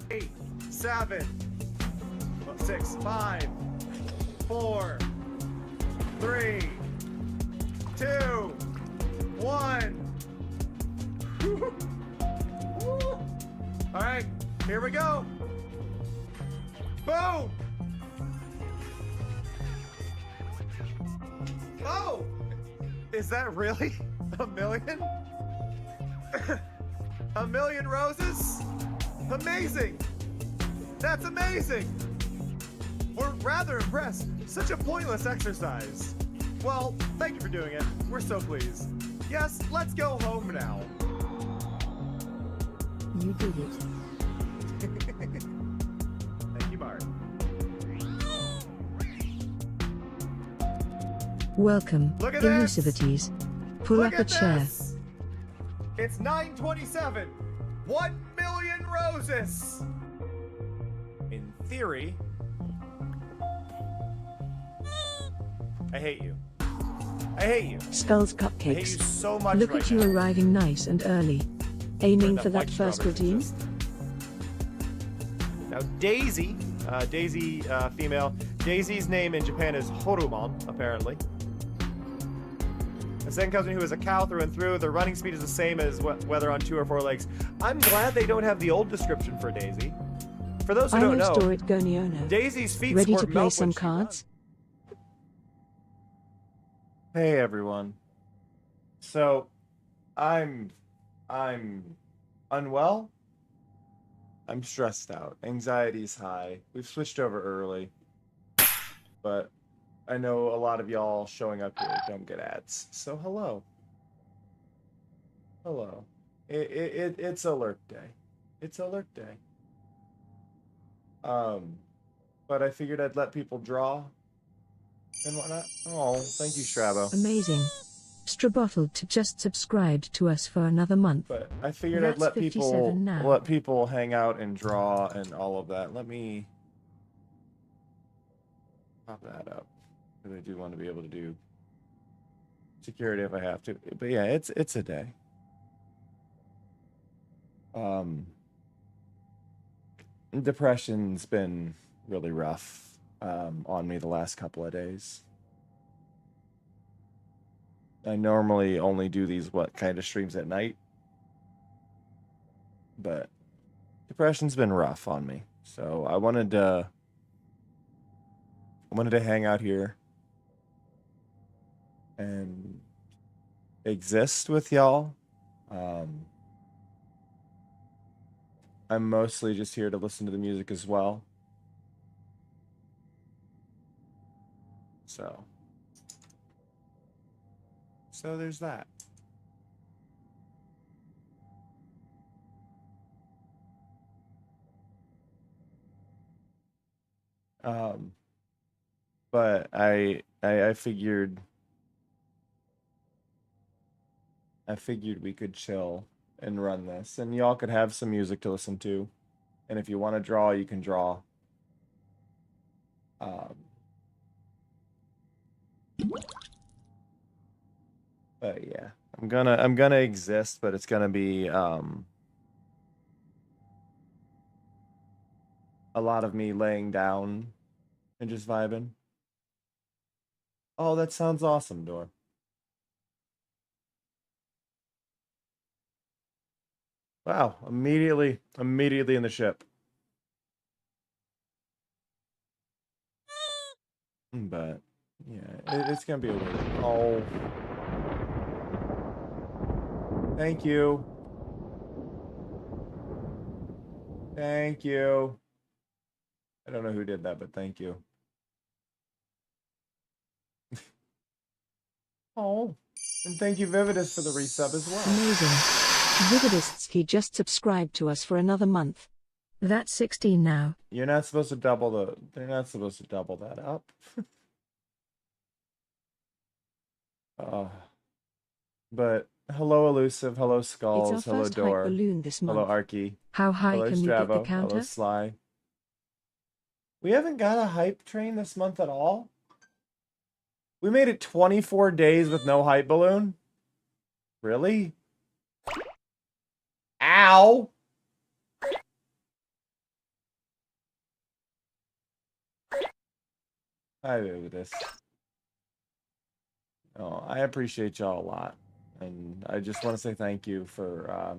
8, 7, 6, 5, 4, 3, 2, 1. All right, here we go. Boom! Oh! Is that really a million? A million roses? Amazing! That's amazing! We're rather impressed. Such a pointless exercise. Well, thank you for doing it. We're so pleased. Yes, let's go home now. You did it. Thank you, Bart. Welcome, Look at this. Elusivities. Pull Look up a at chair. this. It's 9:27. 1 million roses. In theory. I hate you. I hate you. Skulls I hate you Cupcakes. so much Look right at you now. arriving nice and early. Aiming Where for the that white first strawberries redeem? exist. Now Daisy, female. Daisy's name in Japan is Horumon, apparently. A second cousin who is a cow through and through. The running speed is the same as whether on 2 or 4 legs. I'm glad they don't have the old description for Daisy. For those who don't know, Storit Goniono. Daisy's feet Ready to squirt play milk some when she cards? runs. Hey everyone. So, I'm unwell. I'm stressed out. Anxiety's high. We've switched over early. But I know a lot of y'all showing up here don't get ads. So hello. Hello. It's alert day. It's alert day. But I figured I'd let people draw and whatnot. Oh, thank you, Strabo. Amazing. Strabottled to just subscribed to us for another month. But I figured That's I'd let 57 now. people hang out and draw and all of that. Let me pop that up. Because I do want to be able to do security if I have to. But yeah, it's a day. Depression's been really rough on me the last couple of days. I normally only do these kind of streams at night, but depression's been rough on me. So I wanted to hang out here and exist with y'all. I'm mostly just here to listen to the music as well. So there's that. But I figured we could chill and run this, and y'all could have some music to listen to, and if you want to draw, you can draw. But yeah, I'm gonna exist, but it's gonna be a lot of me laying down and just vibing. Oh, that sounds awesome, Dor. Wow, immediately in the ship. But yeah, it's gonna be a weird. Oh, thank you. Thank you. I don't know who did that, but thank you. Oh, and thank you, Vividus, for the resub as well. Amazing. Vividists just subscribed to us for another month. That's 16 now. You're not supposed to double they're not supposed to double that up. But hello, Elusive. Hello, Skulls. It's our Hello, first Door. hype balloon this month. Hello, Arky. How high Hello, can you get the Strabo. counter? Hello, Sly. We haven't got a hype train this month at all. We made it 24 days with no hype balloon. Really? Ow! Hi, this. Oh, I appreciate y'all a lot, and I just want to say thank you for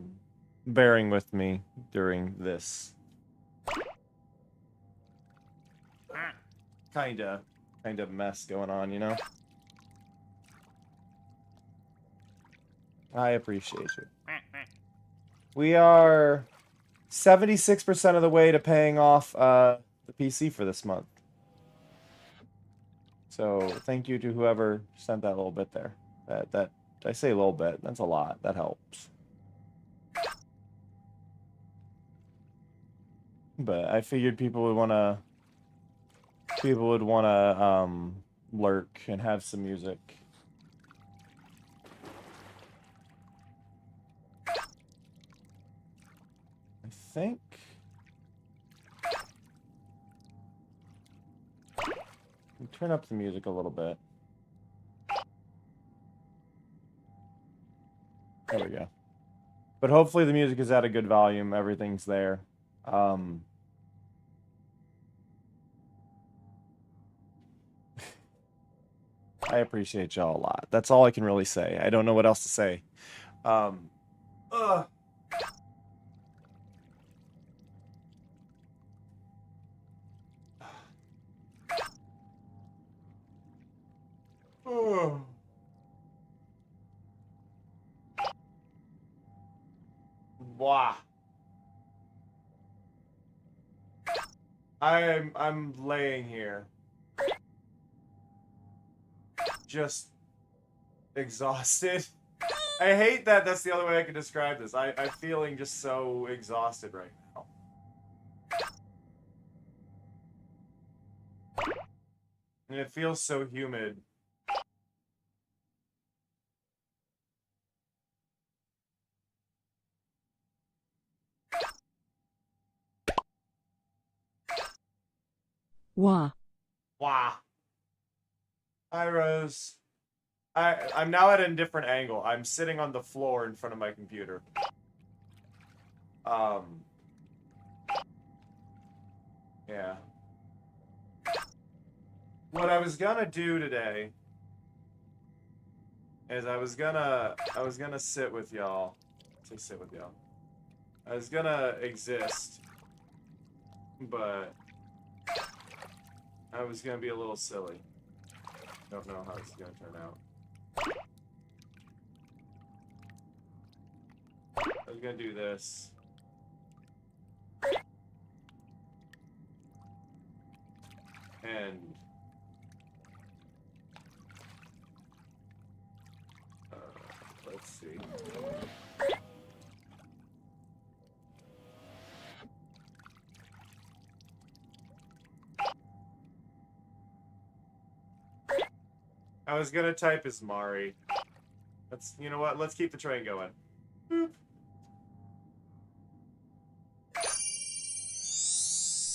bearing with me during this kinda mess going on, you know? I appreciate you. We are 76% of the way to paying off the PC for this month. So thank you to whoever sent that little bit there. That I say a little bit. That's a lot. That helps. But I figured people would wanna lurk and have some music. I think turn up the music a little bit. There we go. But hopefully the music is at a good volume. Everything's there. I appreciate y'all a lot. That's all I can really say. I don't know what else to say. Ugh. Ugh. Blah. I'm laying here. Just exhausted. I hate that that's the only way I can describe this. I'm feeling just so exhausted right now. And it feels so humid. Wah. Wow. Hi, Rose. I'm now at a different angle. I'm sitting on the floor in front of my computer. Yeah. What I was gonna do today is I was gonna sit with y'all. Say sit with y'all. I was gonna exist, but I was gonna be a little silly. Don't know how it's gonna turn out. I was gonna do this. And let's see. I was gonna type as Mari. You know what? Let's keep the train going. Boop.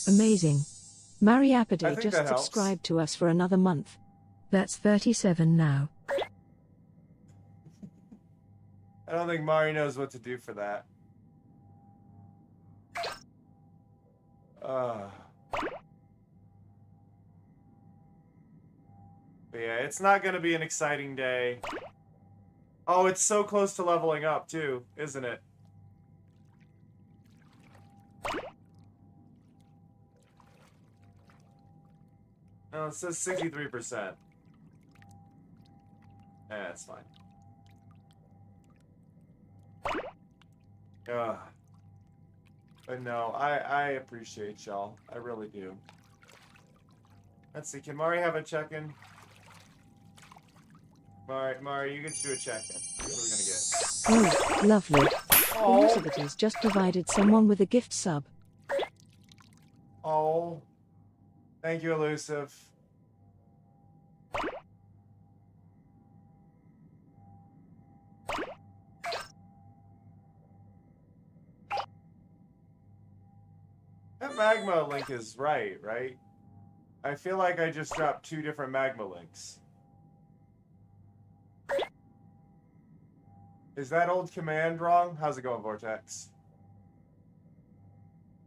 Amazing. I Mariapide think just that helps. subscribed to us for another month. That's 37 now. I don't think Mari knows what to do for that. But yeah, it's not gonna be an exciting day. Oh, it's so close to leveling up, too, isn't it? No, it says 63%. Yeah, it's fine. Ugh. But no, I appreciate y'all. I really do. Let's see, can Mari have a check-in? Mari, you get to do a check-in. What are we gonna get? Oh, lovely. Oh. Elizabeth has just provided someone with a gift sub. Oh. Thank you, Elusive. That Magma link is right? I feel like I just dropped 2 different Magma links. Is that old command wrong? How's it going, Vortex?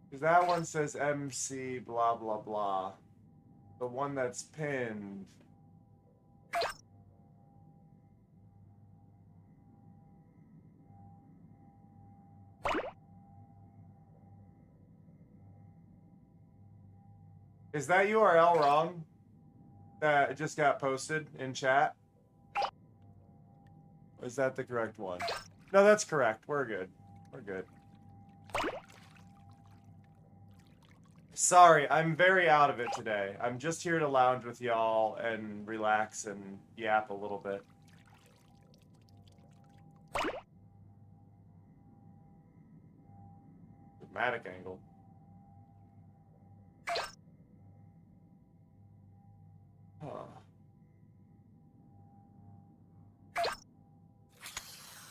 Because that one says MC blah blah blah. The one that's pinned. Is that URL wrong? That just got posted in chat? Or is that the correct one? No, that's correct. We're good. We're good. Sorry, I'm very out of it today. I'm just here to lounge with y'all and relax and yap a little bit. Dramatic angle. Huh.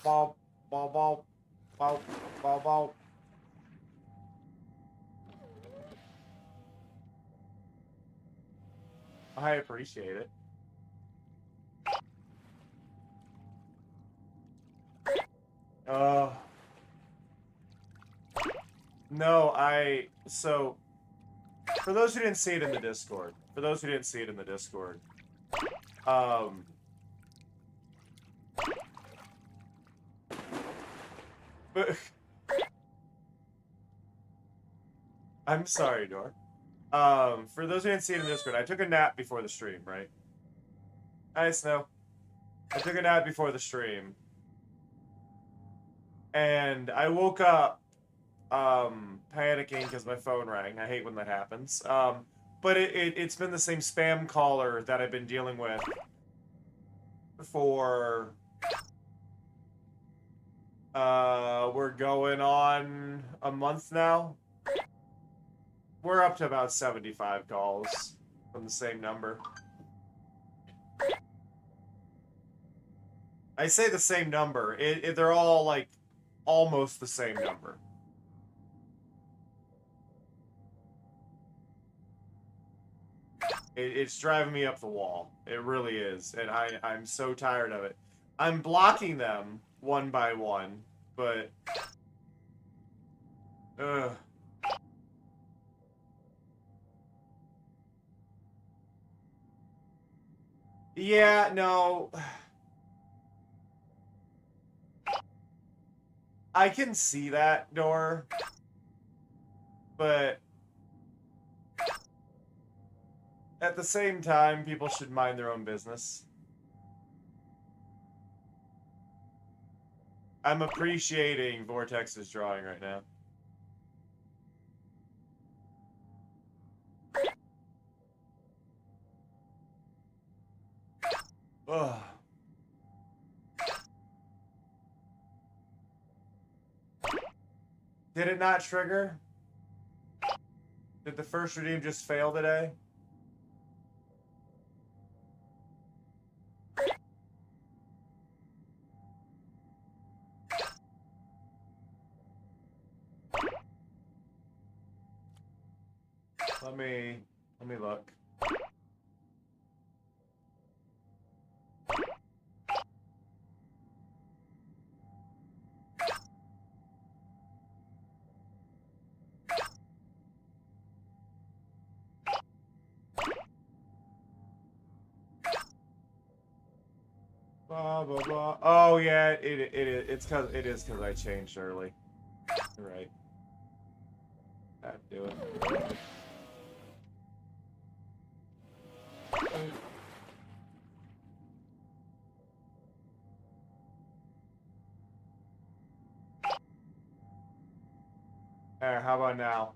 Ball, ball, ball, ball, ball, ball. I appreciate it. No, so, for those who didn't see it in the Discord, but, I'm sorry, Dor. For those who didn't see it in the Discord, I took a nap before the stream, right? Hi, Snow. I took a nap before the stream. And I woke up, panicking because my phone rang. I hate when that happens. But it's been the same spam caller that I've been dealing with for... we're going on a month now. We're up to about 75 calls from the same number. I say the same number. They're all, like, almost the same number. It's driving me up the wall. It really is. And I'm so tired of it. I'm blocking them one by one, but... Ugh. Yeah, no... I can see that, Dor. But... at the same time, people should mind their own business. I'm appreciating Vortex's drawing right now. Ugh. Did it not trigger? Did the first redeem just fail today? Let me look. Blah, blah, blah. Oh yeah, it's cause it is because I changed early. You're right. That'd do it. There, how about now?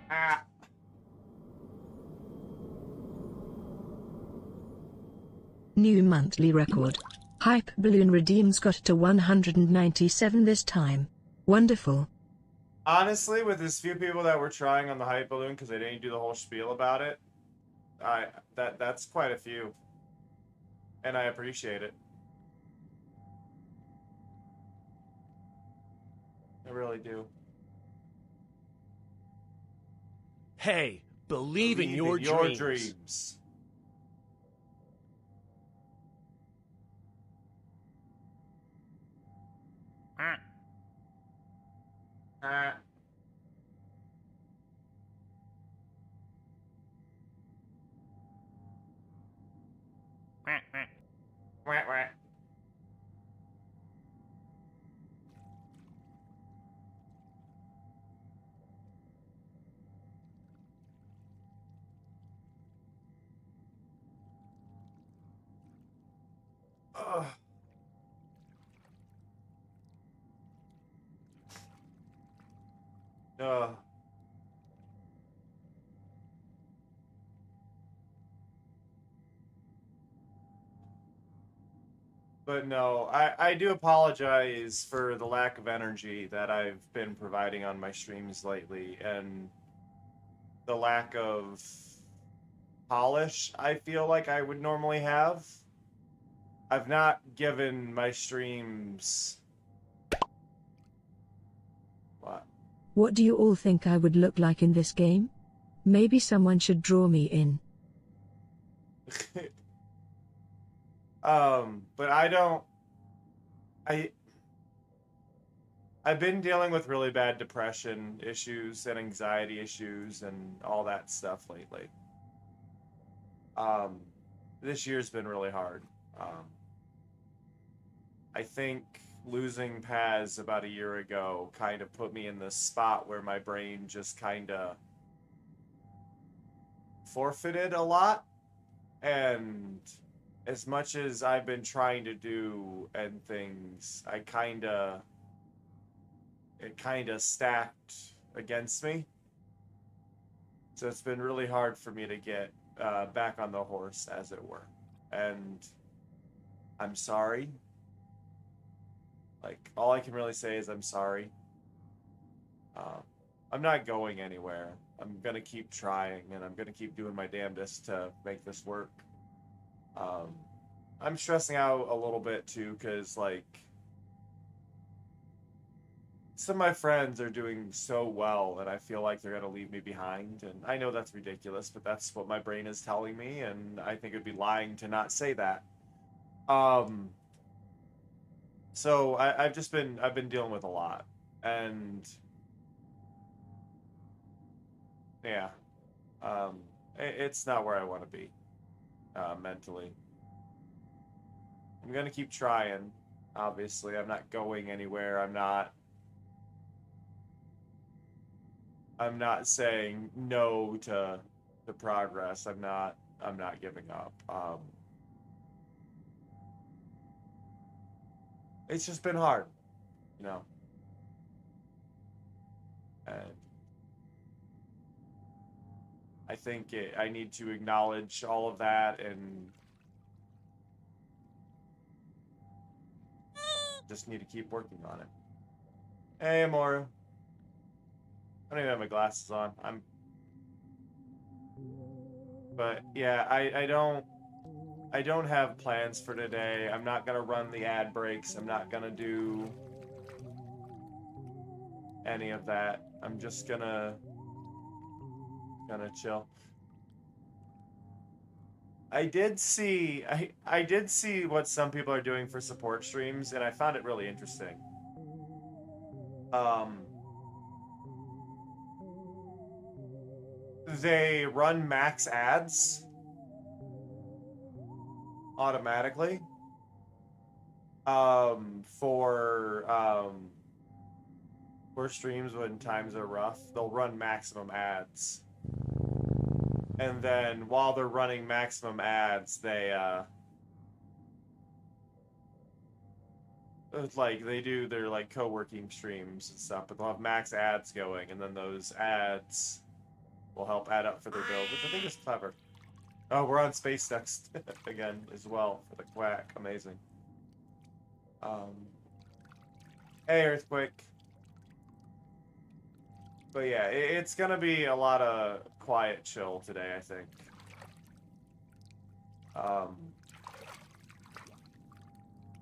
Ah. New monthly record. Hype balloon redeems got to 197 this time. Wonderful. Honestly, with as few people that were trying on the hype balloon because they didn't do the whole spiel about it, that's quite a few, and I appreciate it. I really do. Hey, believe in your dreams. Uh. Wah, wah. Ugh. Ugh. But no, I do apologize for the lack of energy that I've been providing on my streams lately and the lack of polish I feel like I would normally have. I've not given my streams. What? What do you all think I would look like in this game? Maybe someone should draw me in. But I don't. I've been dealing with really bad depression issues and anxiety issues and all that stuff lately. Um, this year's been really hard. I think losing Paz about a year ago kind of put me in this spot where my brain just kind of forfeited a lot. And as much as I've been trying to do and things, it kind of stacked against me. So it's been really hard for me to get back on the horse, as it were. And I'm sorry. Like, all I can really say is I'm sorry. I'm not going anywhere. I'm going to keep trying, and I'm going to keep doing my damnedest to make this work. I'm stressing out a little bit, too, because, like, some of my friends are doing so well, and I feel like they're going to leave me behind. And I know that's ridiculous, but that's what my brain is telling me, and I think it'd be lying to not say that. So I've been dealing with a lot, and yeah, it's not where I want to be mentally. I'm gonna keep trying. Obviously, I'm not going anywhere. I'm not saying no to the progress. I'm not giving up. It's just been hard, you know. And I think I need to acknowledge all of that and just need to keep working on it. Hey, Amora. I don't even have my glasses on. But yeah, I don't have plans for today. I'm not gonna run the ad breaks. I'm not gonna do any of that. I'm just gonna chill. I did see what some people are doing for support streams, and I found it really interesting. They run max ads automatically for streams when times are rough. They'll run maximum ads. And then while they're running maximum ads, they they do their like co-working streams and stuff, but they'll have max ads going, and then those ads will help add up for their build, which I think is clever. Oh, we're on space next again as well for the quack. Amazing. Hey, Earthquake. But yeah, it's gonna be a lot of quiet chill today, I think.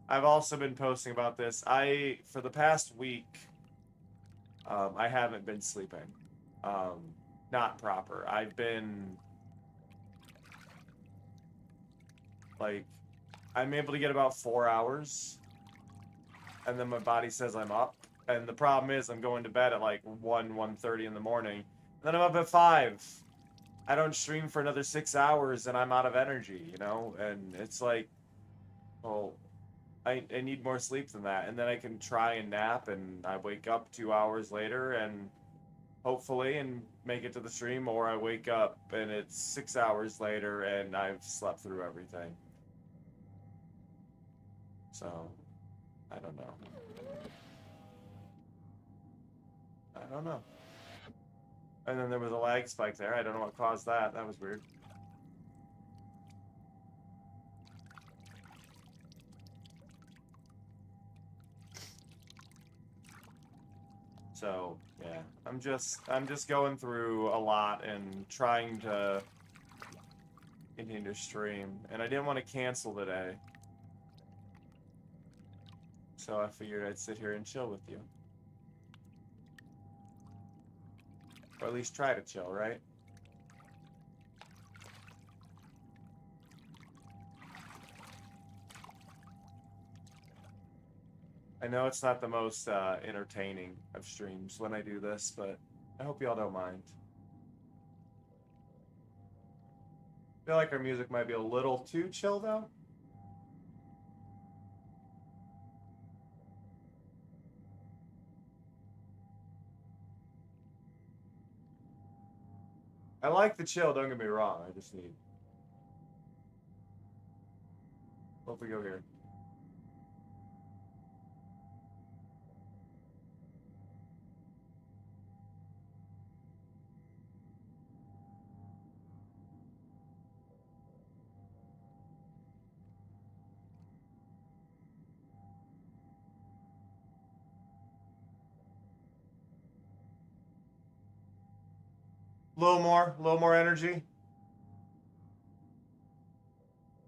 I've also been posting about this. For the past week, I haven't been sleeping. Not proper. I've been, like, I'm able to get about 4 hours, and then my body says I'm up, And the problem is I'm going to bed at like 1:30 in the morning. Then I'm up at 5. I don't stream for another 6 hours and I'm out of energy, you know? And it's like, well, I need more sleep than that. And then I can try and nap and I wake up 2 hours later and hopefully and make it to the stream, or I wake up and it's 6 hours later and I've slept through everything. So, I don't know. I don't know. And then there was a lag spike there. I don't know what caused that. That was weird. So, yeah. I'm just going through a lot and trying to continue to stream. And I didn't want to cancel today. So I figured I'd sit here and chill with you. Or at least try to chill, right? I know it's not the most entertaining of streams when I do this, but I hope y'all don't mind. I feel like our music might be a little too chill, though. I like the chill, don't get me wrong. I just need... What if we go here? A little more energy.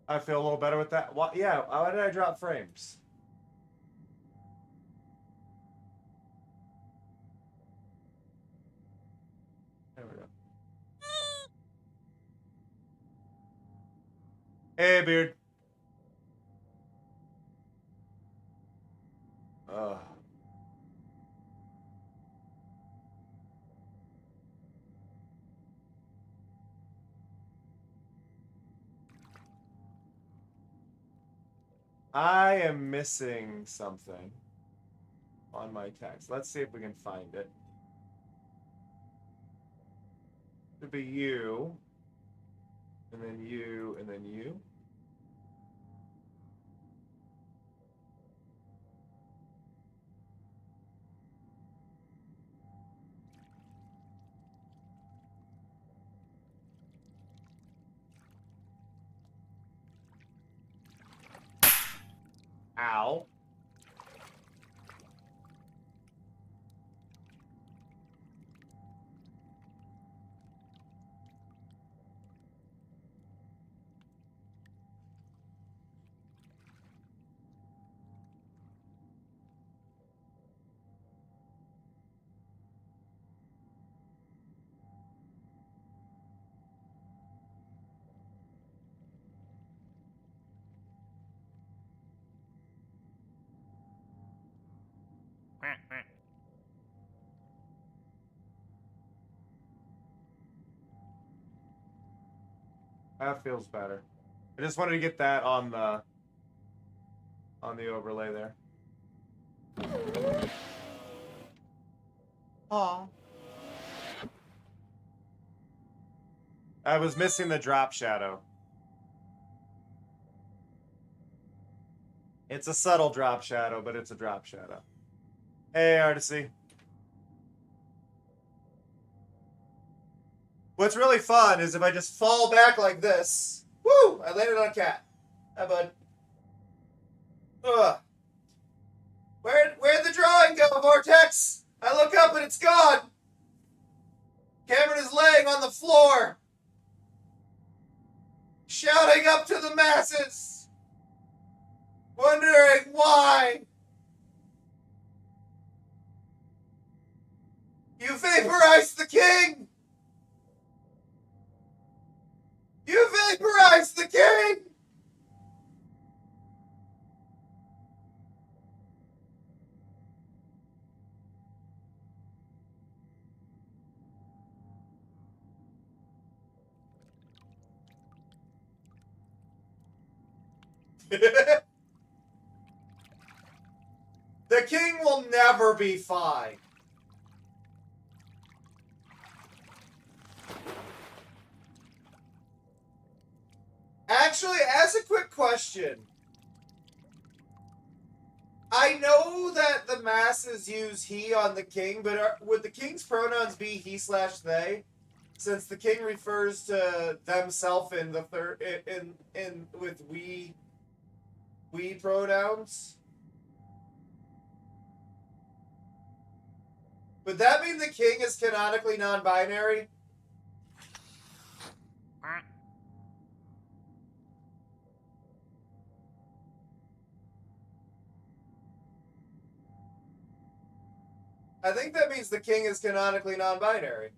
I feel a little better with that. Why, yeah, why did I drop frames? There we go. Hey, Beard. Ugh. I am missing something on my text. Let's see if we can find it. Should be you, and then you, and then you. Ow. That feels better. I just wanted to get that on the overlay there. Aw. I was missing the drop shadow. It's a subtle drop shadow, but it's a drop shadow. Hey, Artisy. What's really fun is if I just fall back like this. Woo! I landed on a cat. Hi, bud. Ugh. Where'd the drawing go, Vortex? I look up and it's gone. Cameron is laying on the floor, shouting up to the masses, wondering why. You vaporized the king! You vaporized the king! The king will never be fine. Actually, as a quick question, I know that the masses use he on the king, but would the king's pronouns be he/they? Since the king refers to themself in the third in with we pronouns. Would that mean the king is canonically non-binary? I think that means the king is canonically non-binary.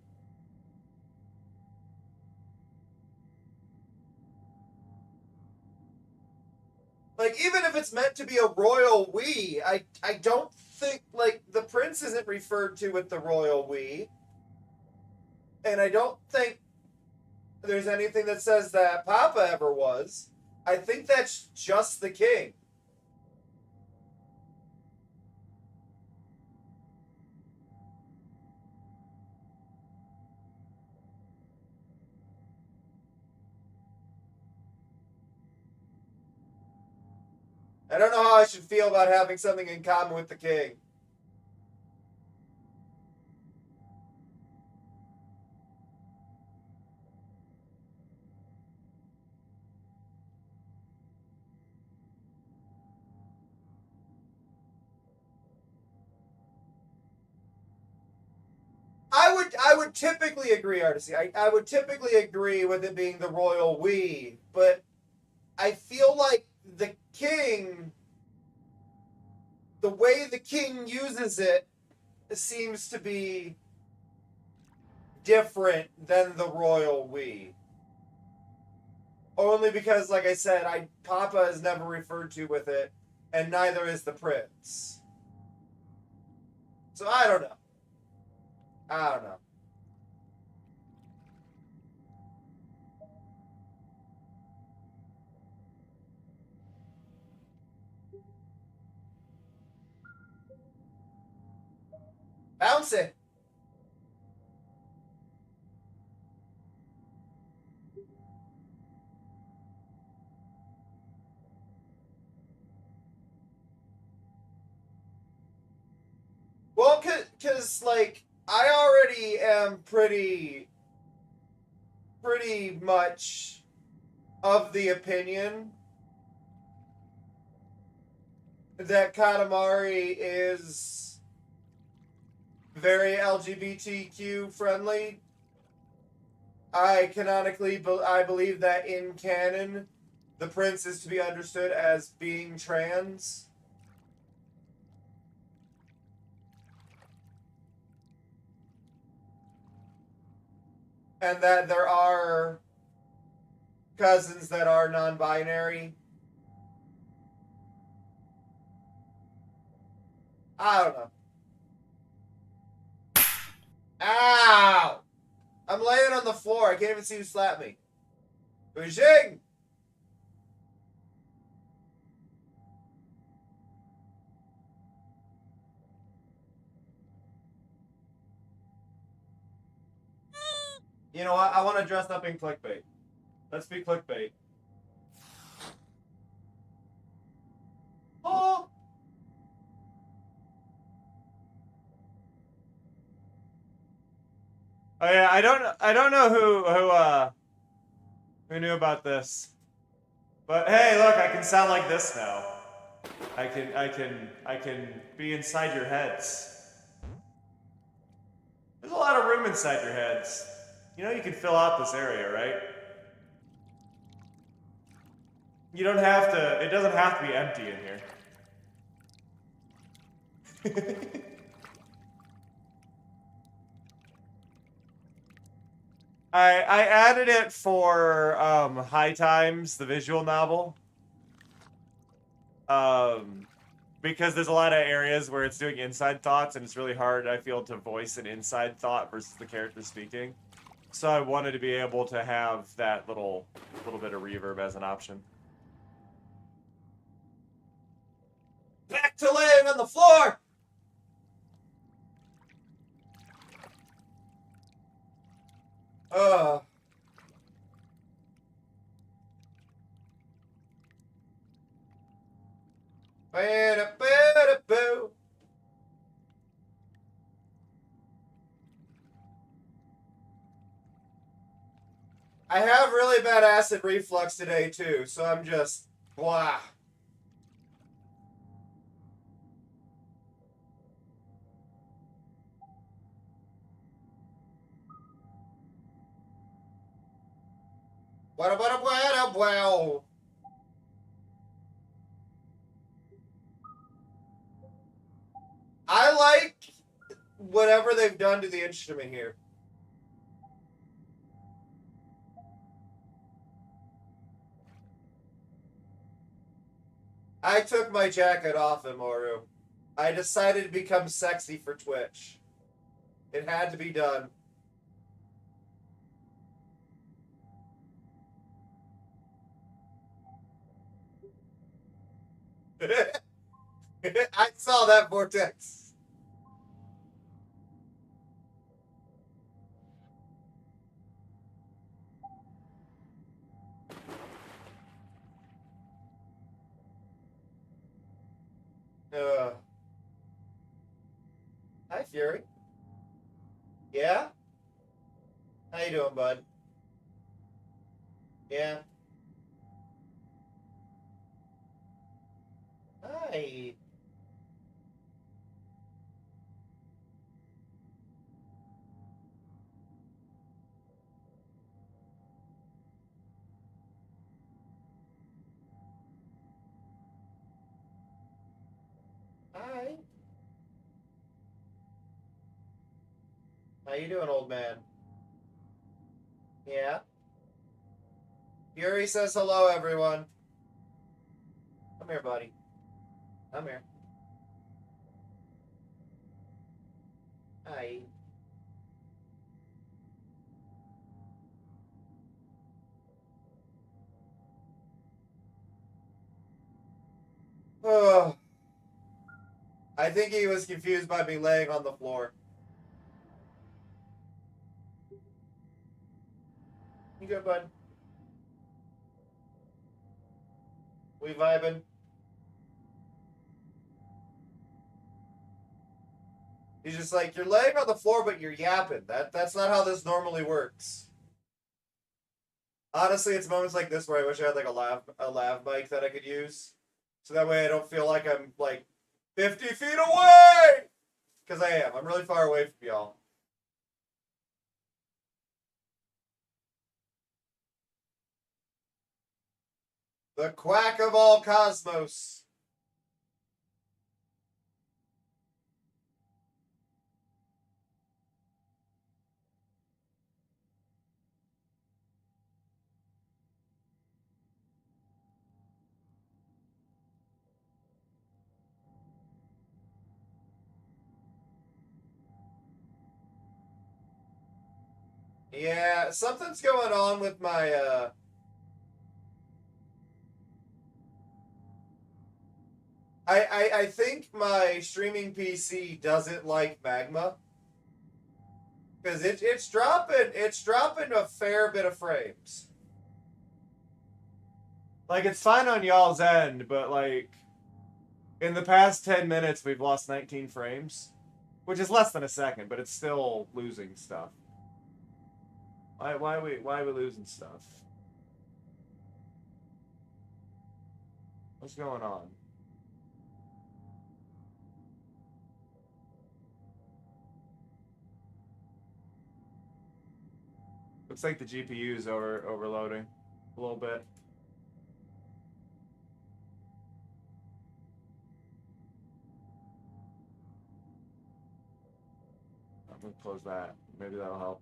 Like, even if it's meant to be a royal we, I don't think, like, the prince isn't referred to with the royal we. And I don't think there's anything that says that Papa ever was. I think that's just the king. I don't know how I should feel about having something in common with the king. I would typically agree, Artisy. I would typically agree with it being the royal we, but I feel like the king, the way the king uses it seems to be different than the royal we. Only because, like I said, Papa is never referred to with it, and neither is the prince. So I don't know. I don't know. Bounce it. Well, cause like I already am pretty much of the opinion that Katamari is very LGBTQ friendly. I believe that in canon, the prince is to be understood as being trans. And that there are cousins that are non-binary. I don't know. Ow! I'm laying on the floor. I can't even see who slapped me. Beijing! You know what? I want to dress up in clickbait. Let's be clickbait. Oh! Oh yeah, I don't know who knew about this. But hey, look, I can sound like this now. I can be inside your heads. There's a lot of room inside your heads. You know you can fill out this area, right? You don't have to, it doesn't have to be empty in here. I added it for High Times, the visual novel. Because there's a lot of areas where it's doing inside thoughts, and it's really hard, I feel, to voice an inside thought versus the character speaking. So I wanted to be able to have that little bit of reverb as an option. Back to laying on the floor! Ba-da-ba-da-boo. I have really bad acid reflux today, too, so I'm just, blah. Wow. I like whatever they've done to the instrument here. I took my jacket off, Imoru. I decided to become sexy for Twitch. It had to be done. I saw that vortex. Hi, Fury. Yeah? How you doing, bud? Yeah. Hi. Hi. How you doing, old man? Yeah? Fury says hello, everyone. Come here, buddy. Come here. Hi. Oh, I think he was confused by me laying on the floor. You good, bud? We vibing? He's just like, you're laying on the floor, but you're yapping. That's not how this normally works. Honestly, it's moments like this where I wish I had like a lav mic that I could use. So that way I don't feel like I'm like 50 feet away! Because I am. I'm really far away from y'all. The quack of all cosmos. Yeah, something's going on with my, I think my streaming PC doesn't like Magma. Because it's dropping a fair bit of frames. Like, it's fine on y'all's end, but, like, in the past 10 minutes, we've lost 19 frames. Which is less than a second, but it's still losing stuff. Why are we losing stuff? What's going on? Looks like the GPU's overloading a little bit. I'm gonna close that. Maybe that'll help.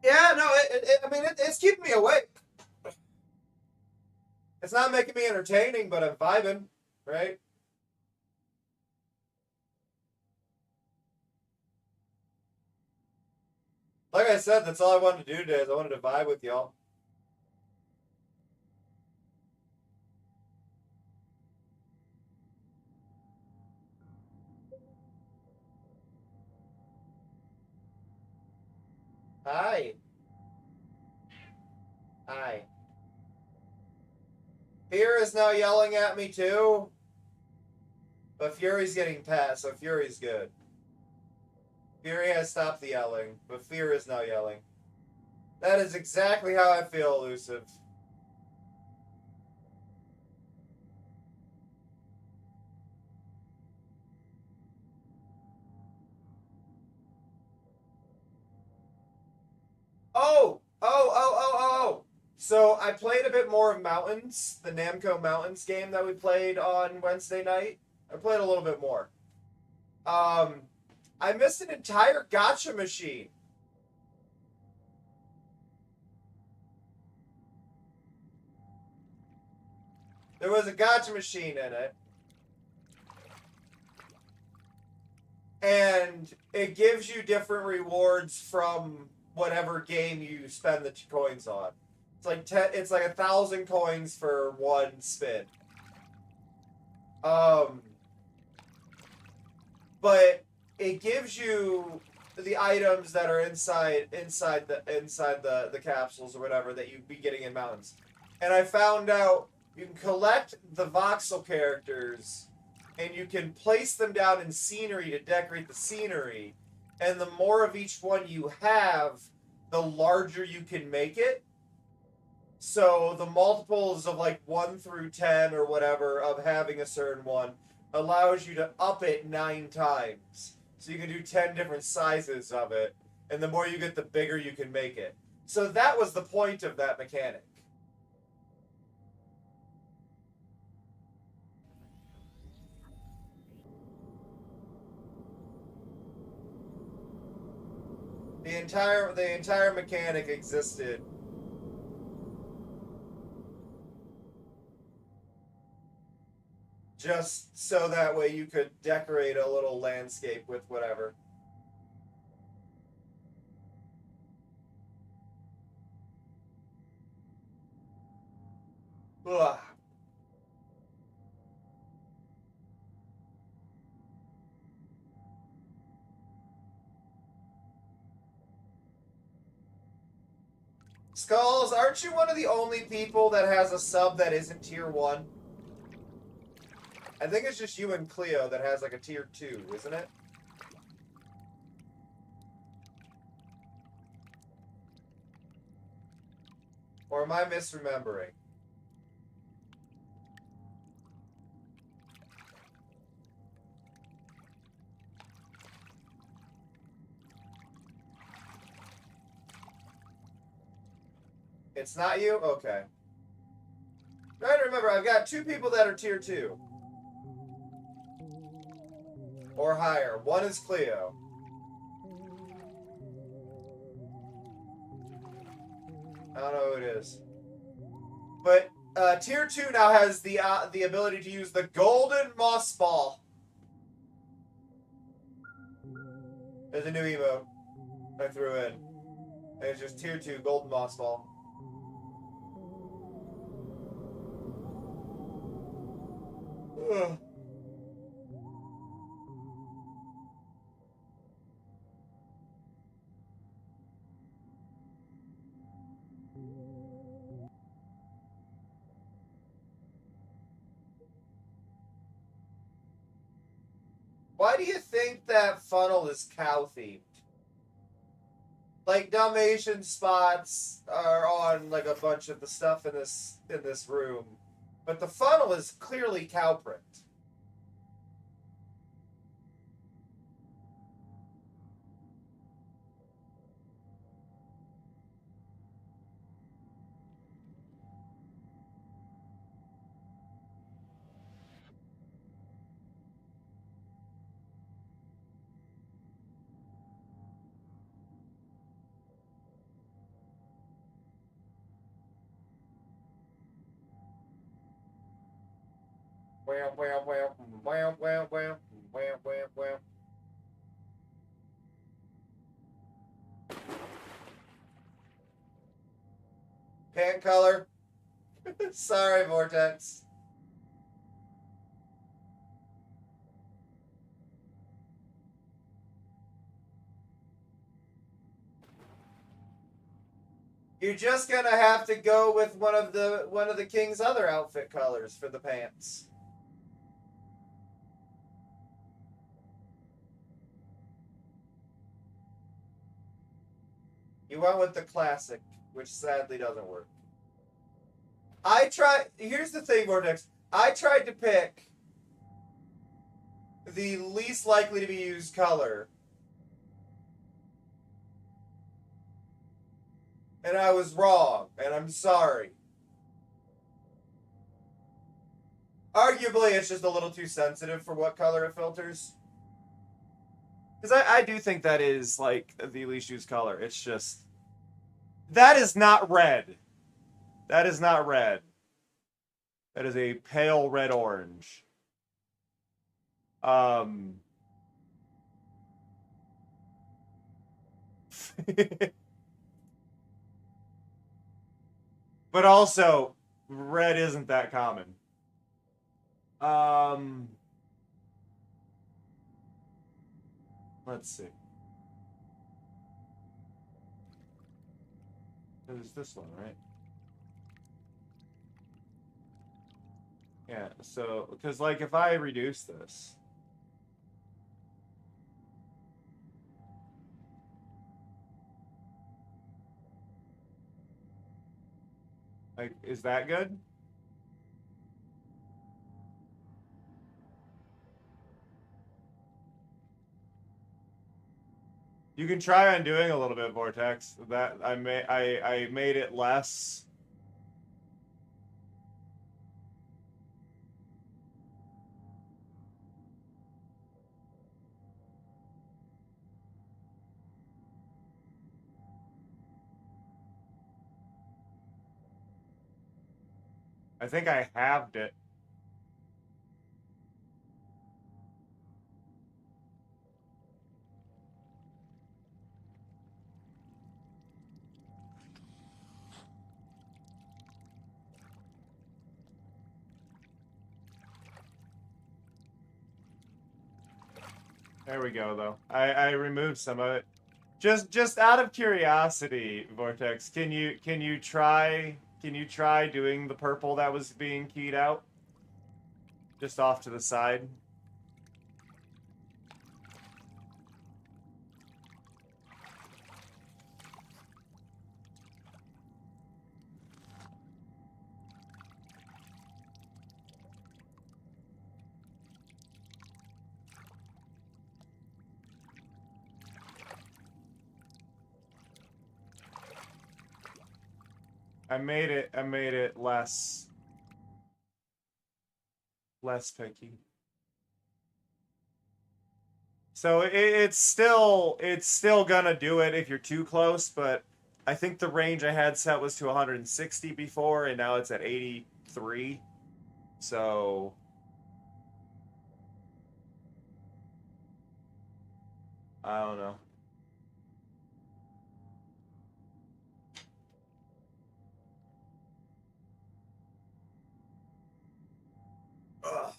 Yeah, no, I mean, it's keeping me awake. It's not making me entertaining, but I'm vibing, right? Like I said, that's all I wanted to do today is I wanted to vibe with y'all. Hi. Hi. Fear is now yelling at me too. But Fury's getting past, so Fury's good. Fury has stopped the yelling, but Fear is now yelling. That is exactly how I feel, Elusive. Oh! So I played a bit more of Mountains, the Namco Mountains game that we played on Wednesday night. I played a little bit more. I missed an entire gacha machine. There was a gacha machine in it. And it gives you different rewards from whatever game you spend the coins on. It's like 1,000 coins for one spin. But it gives you the items that are inside the capsules or whatever that you'd be getting in Mountains. And I found out you can collect the voxel characters and you can place them down in scenery to decorate the scenery. And the more of each one you have, the larger you can make it. So the multiples of like 1 through 10 or whatever of having a certain one allows you to up it 9 times. So you can do 10 different sizes of it. And the more you get, the bigger you can make it. So that was the point of that mechanic. The entire mechanic existed just so that way you could decorate a little landscape with whatever. Ugh. Skulls, aren't you one of the only people that has a sub that isn't tier 1? I think it's just you and Cleo that has like a tier 2, isn't it? Or am I misremembering? It's not you? Okay. Trying to remember, I've got 2 people that are tier 2. Or higher. One is Cleo. I don't know who it is. But tier 2 now has the ability to use the golden moss ball. There's a new emote I threw in. And it's just tier 2 golden moss ball. Ugh. Why do you think that funnel is cow themed? Like Dalmatian spots are on like a bunch of the stuff in this room, but the funnel is clearly cow print. Wow, wow, wow, wow, wow, wow, wow, wow, wow. Pant color. Sorry, Vortex. You're just gonna have to go with one of the king's other outfit colors for the pants. You went with the classic, which sadly doesn't work. Here's the thing, Vortex. I tried to pick the least likely to be used color. And I was wrong, and I'm sorry. Arguably, it's just a little too sensitive for what color it filters. Because I do think that is, like, the least used color. It's just... That is not red. That is not red. That is a pale red-orange. But also, red isn't that common. Let's see. There's this one, right? Yeah, so, because, like, if I reduce this... Like, is that good? You can try undoing a little bit, Vortex. That I made it less. I think I halved it. There we go, though. I removed some of it. Just out of curiosity, Vortex, can you try doing the purple that was being keyed out? Just off to the side. I made it less picky. So it's still gonna do it if you're too close, but I think the range I had set was to 160 before, and now it's at 83. So I don't know. Ugh.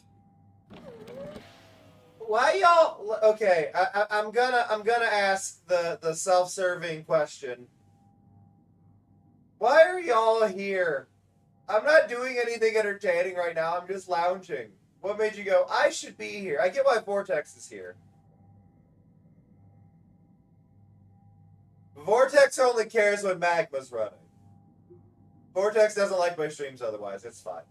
Why y'all? Okay, I'm gonna ask the self-serving question. Why are y'all here? I'm not doing anything entertaining right now. I'm just lounging. What made you go, I should be here? I get why Vortex is here. Vortex only cares when Magma's running. Vortex doesn't like my streams otherwise. It's fine.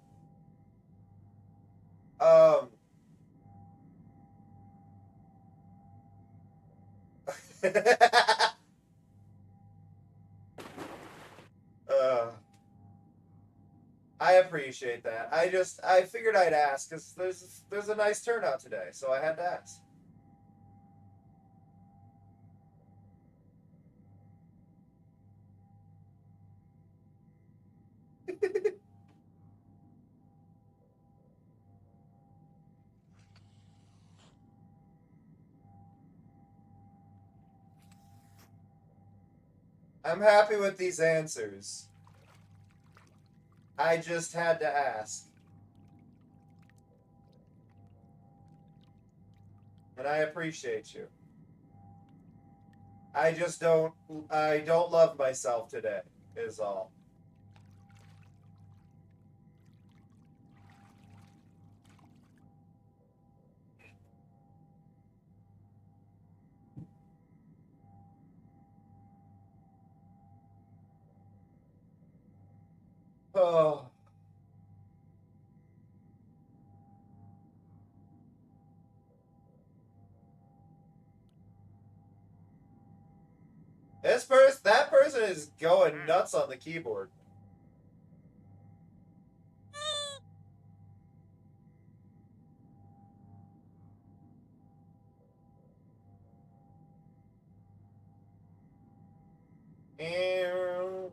I appreciate that. I figured I'd ask because there's a nice turnout today, so I had to ask. I'm happy with these answers. I just had to ask. And I appreciate you. I don't love myself today. is all. Oh. That person is going nuts on the keyboard. And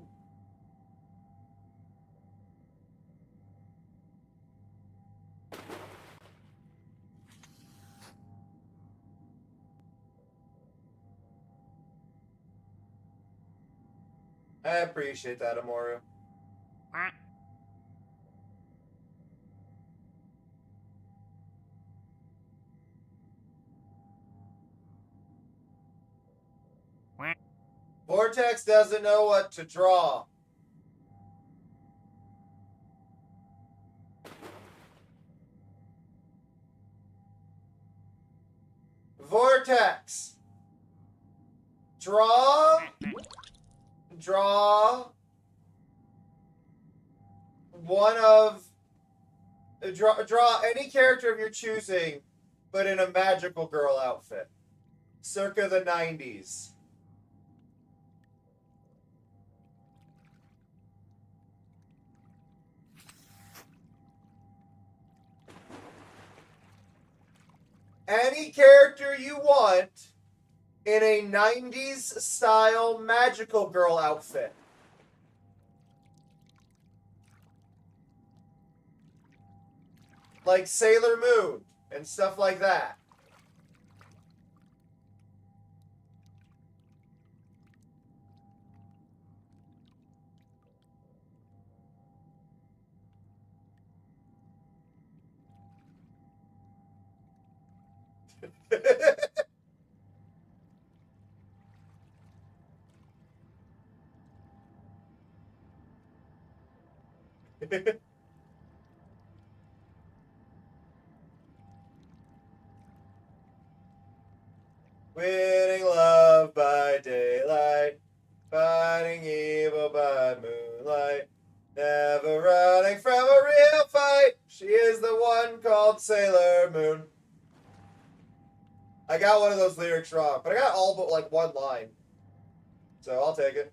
I appreciate that, Amoru. Vortex doesn't know what to draw. Vortex. Draw one of draw any character of your choosing, but in a magical girl outfit. Circa the 90s. Any character you want in a 90s style magical girl outfit. Like Sailor Moon and stuff like that. Winning love by daylight, fighting evil by moonlight, never running from a real fight. She is the one called Sailor Moon. I got one of those lyrics wrong, but I got all but like one line. So I'll take it.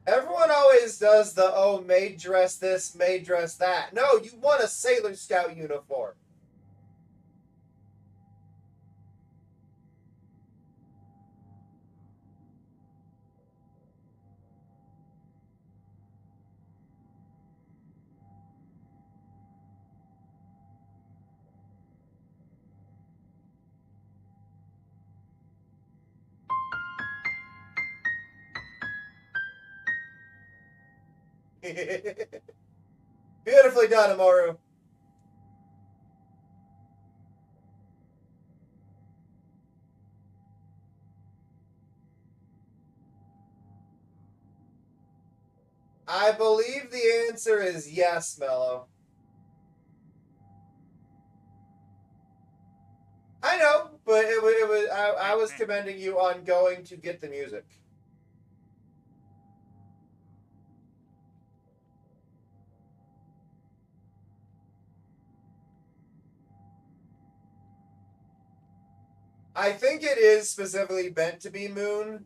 Everyone always does the, oh, maid dress this, maid dress that. No, you want a Sailor Scout uniform. Beautifully done, Amoru. I believe the answer is yes, Mello. I know, but it was I was commending you on going to get the music. I think it is specifically meant to be Moon,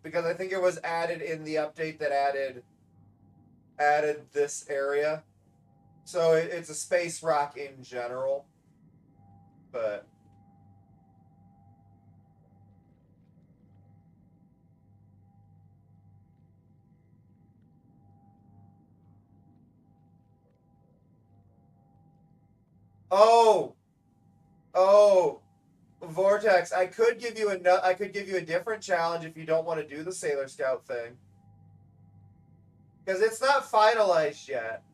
because I think it was added in the update that added this area. So it's a space rock in general, but oh, oh, Vortex. I could give you a different challenge if you don't want to do the Sailor Scout thing, because it's not finalized yet.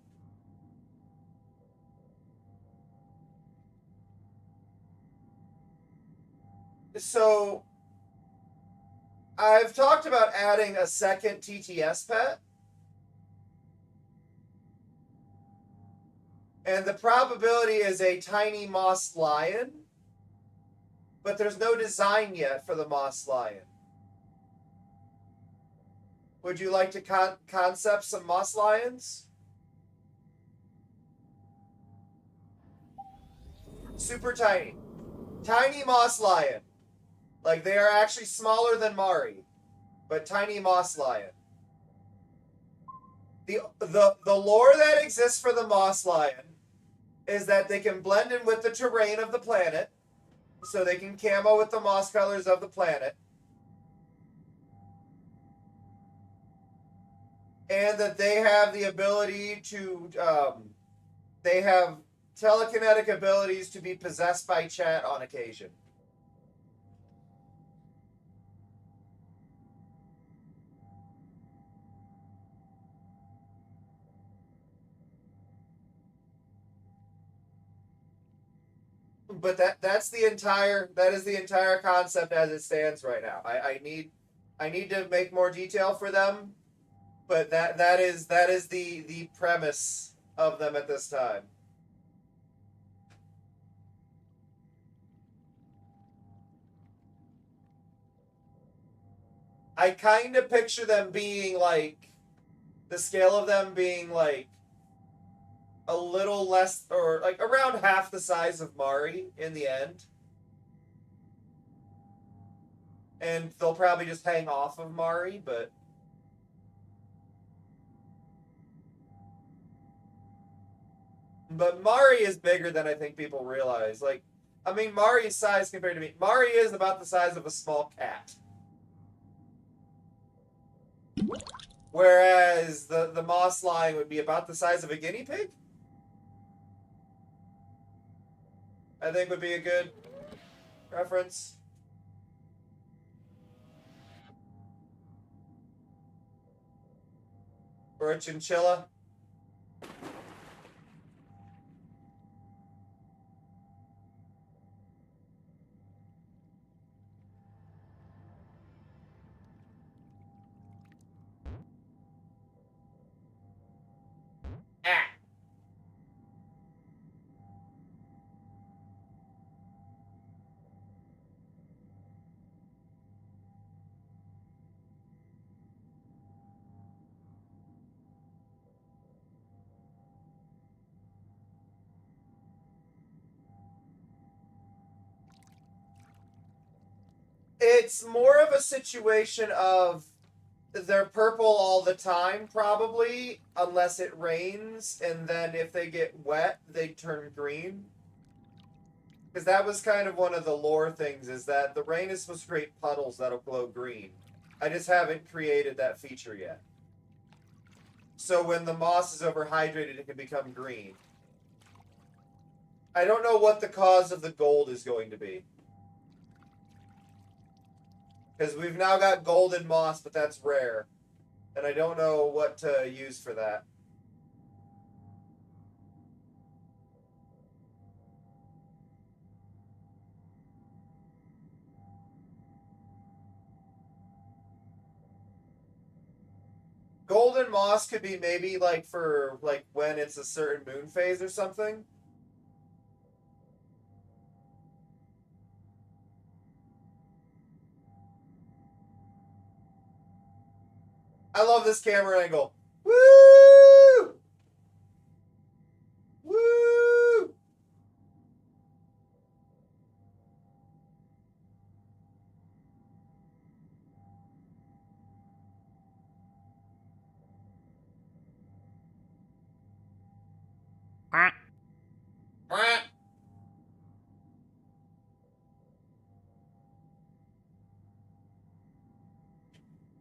So I've talked about adding a second TTS pet. And the probability is a tiny moss lion. But there's no design yet for the moss lion. Would you like to concept some moss lions? Super tiny. Tiny moss lion. Like, they are actually smaller than Mari, but tiny moss lion. The lore that exists for the moss lion is that they can blend in with the terrain of the planet, so they can camo with the moss colors of the planet, and that they have the ability to, they have telekinetic abilities to be possessed by chat on occasion. But that is the entire concept as it stands right now. I need to make more detail for them, but that is the premise of them at this time. I kind of picture them being like, the scale of them being like a little less, or like around half the size of Mari in the end. And they'll probably just hang off of Mari, but Mari is bigger than I think people realize. Like, I mean, Mari's size compared to me, Mari is about the size of a small cat. Whereas the moss lion would be about the size of a guinea pig. I think would be a good reference. Or a chinchilla. Ah. It's more of a situation of they're purple all the time, probably, unless it rains, and then if they get wet, they turn green. Because that was kind of one of the lore things, is that the rain is supposed to create puddles that'll glow green. I just haven't created that feature yet. So when the moss is overhydrated, it can become green. I don't know what the cause of the gold is going to be. Because we've now got golden moss, but that's rare. And I don't know what to use for that. Golden moss could be maybe like for like when it's a certain moon phase or something. I love this camera angle. Woo! Woo!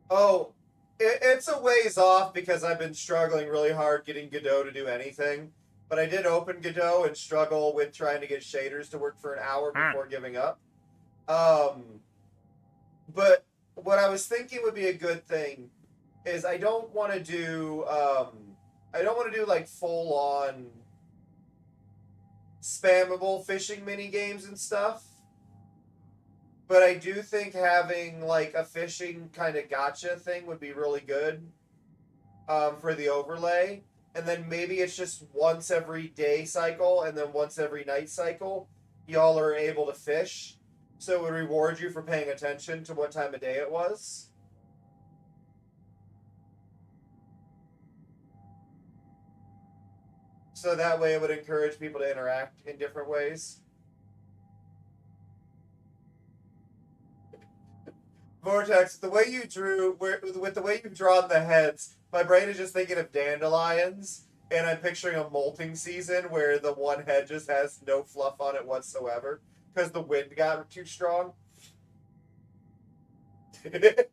Oh, it's a ways off because I've been struggling really hard getting Godot to do anything. But I did open Godot and struggle with trying to get shaders to work for an hour before giving up. But what I was thinking would be a good thing is I don't want to do like full on spammable fishing mini games and stuff. But I do think having like a fishing kind of gotcha thing would be really good for the overlay. And then maybe it's just once every day cycle and then once every night cycle, y'all are able to fish. So it would reward you for paying attention to what time of day it was. So that way it would encourage people to interact in different ways. Vortex, the way you drew, with the way you've drawn the heads, my brain is just thinking of dandelions, and I'm picturing a molting season where the one head just has no fluff on it whatsoever because the wind got too strong. Hey,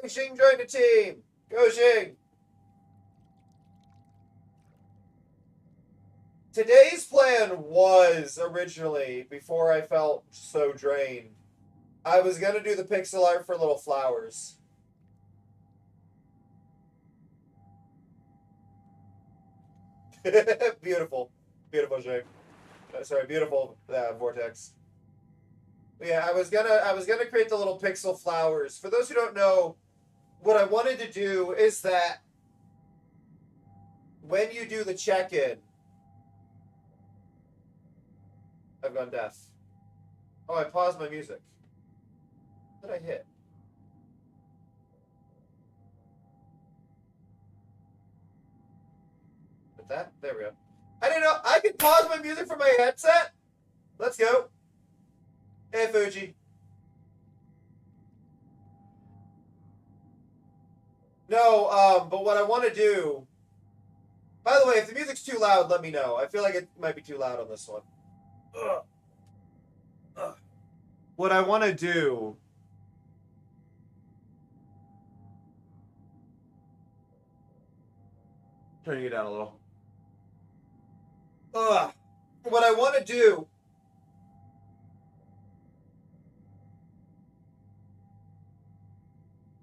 Xing joined the team. Go Xing. Today's plan was originally, before I felt so drained, I was going to do the pixel art for little flowers. Beautiful. Beautiful, Xing. Sorry, beautiful Vortex. But yeah, I was gonna create the little pixel flowers. For those who don't know, what I wanted to do is that when you do the check-in, I've gone deaf. Oh, I paused my music. What did I hit? With that? There we go. I didn't know I could pause my music from my headset. Let's go. Hey, Fuji. No, but what I want to do... By the way, if the music's too loud, let me know. I feel like it might be too loud on this one. Ugh. Ugh. What I want to do... Turning it down a little. Ugh. What I want to do...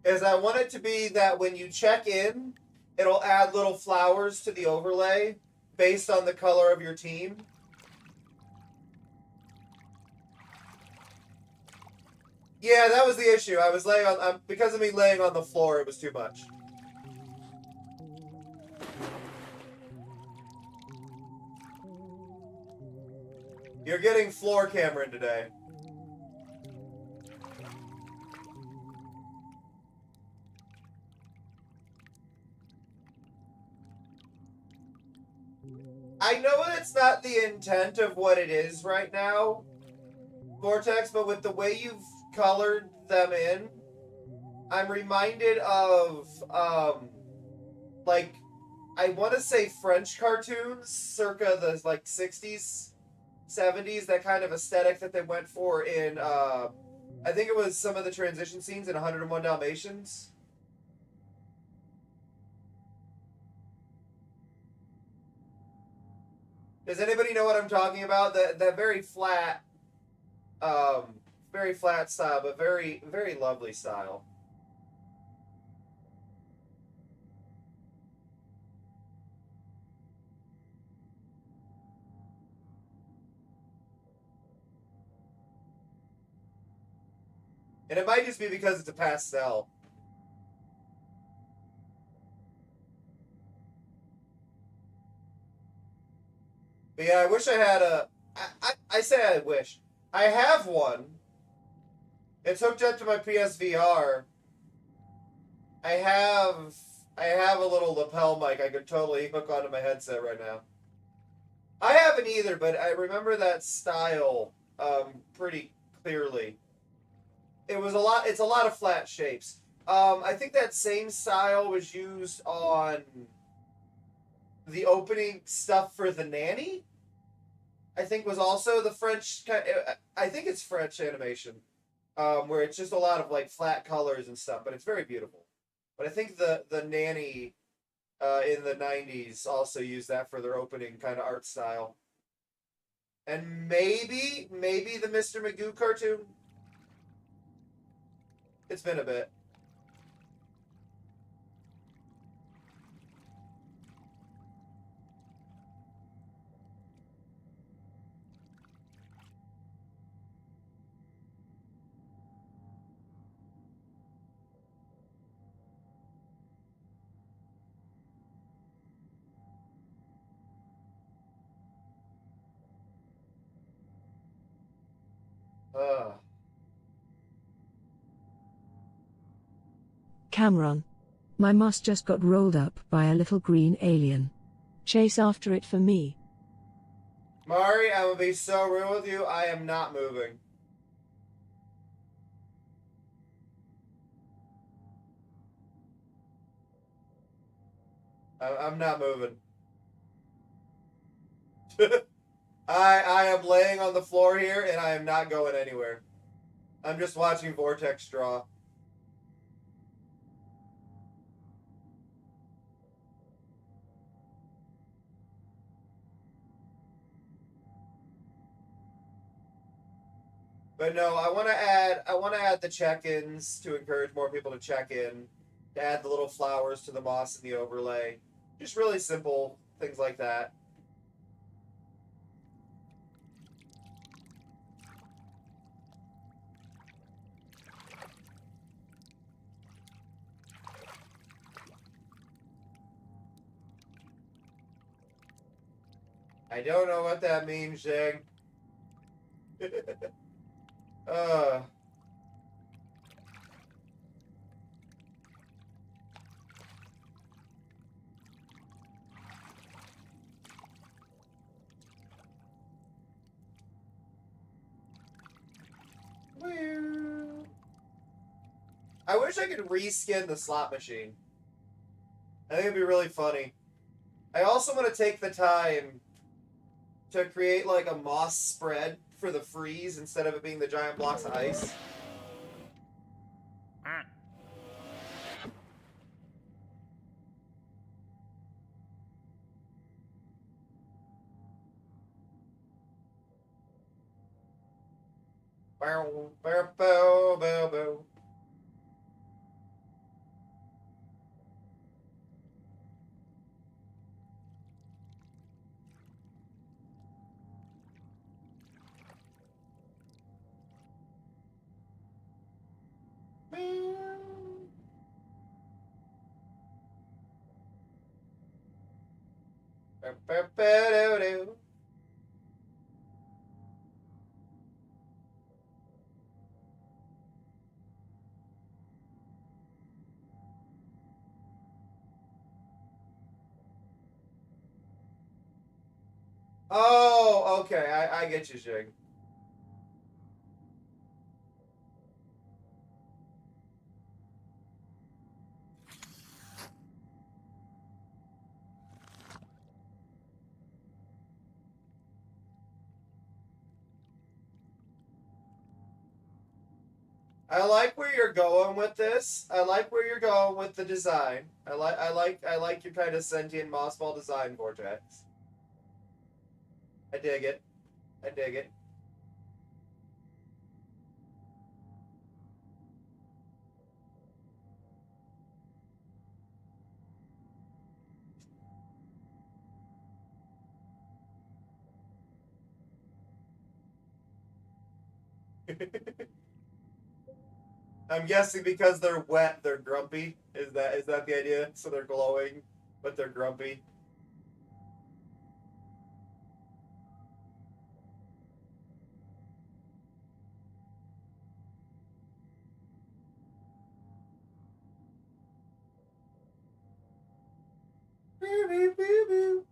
is I want it to be that when you check in, it'll add little flowers to the overlay based on the color of your team. Yeah, that was the issue. I was laying on... because of me laying on the floor, it was too much. You're getting floor Cameron today. I know it's not the intent of what it is right now, Vortex, but with the way you've colored them in, I'm reminded of, like, I want to say French cartoons, circa the, like, 60s, 70s, that kind of aesthetic that they went for in, I think it was some of the transition scenes in 101 Dalmatians. Does anybody know what I'm talking about? That very flat style, but very, very lovely style. And it might just be because it's a pastel. But yeah, I wish I had a... I say I wish. I have one. It's hooked up to my PSVR. I have a little lapel mic I could totally hook onto my headset right now. I haven't either, but I remember that style pretty clearly. It's a lot of flat shapes. I think that same style was used on the opening stuff for The Nanny. I think was also the French. I think it's French animation, where it's just a lot of like flat colors and stuff, but it's very beautiful. But I think the Nanny in the '90s also used that for their opening kind of art style. And maybe the Mr. Magoo cartoon. It's been a bit. Uh, Cameron. My moss just got rolled up by a little green alien. Chase after it for me. Mari, I'm gonna be so real with you. I am not moving. I'm not moving. I am laying on the floor here and I am not going anywhere. I'm just watching Vortex draw. But no, I want to add the check-ins to encourage more people to check in, to add the little flowers to the moss and the overlay. Just really simple things like that. I don't know what that means, Jing. uh. I wish I could reskin the slot machine. I think it'd be really funny. I also want to take the time to create like a moss spread for the freeze instead of it being the giant blocks of ice. Bow, bow, bow, bow, bow. Oh, okay. I get you, Jig. I like where you're going with this. I like where you're going with the design. I like your kind of sentient moss ball design, Vortex. I dig it. I dig it. I'm guessing because they're wet, they're grumpy. Is that the idea? So they're glowing, but they're grumpy. Boo, boo, boo, boo.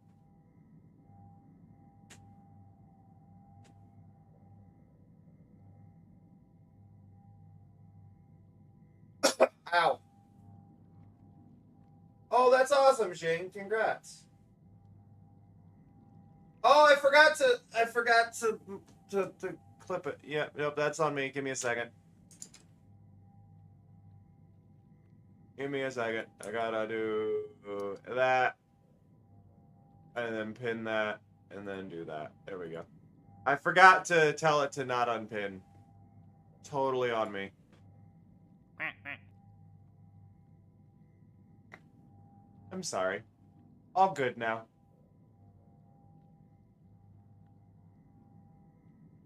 Ow. that's awesome, Shane. Congrats. Oh, I forgot to clip it. Yeah, yep, that's on me. Give me a second. Give me a second. I gotta do that, and then pin that, and then do that. There we go. I forgot to tell it to not unpin. Totally on me. I'm sorry. All good now.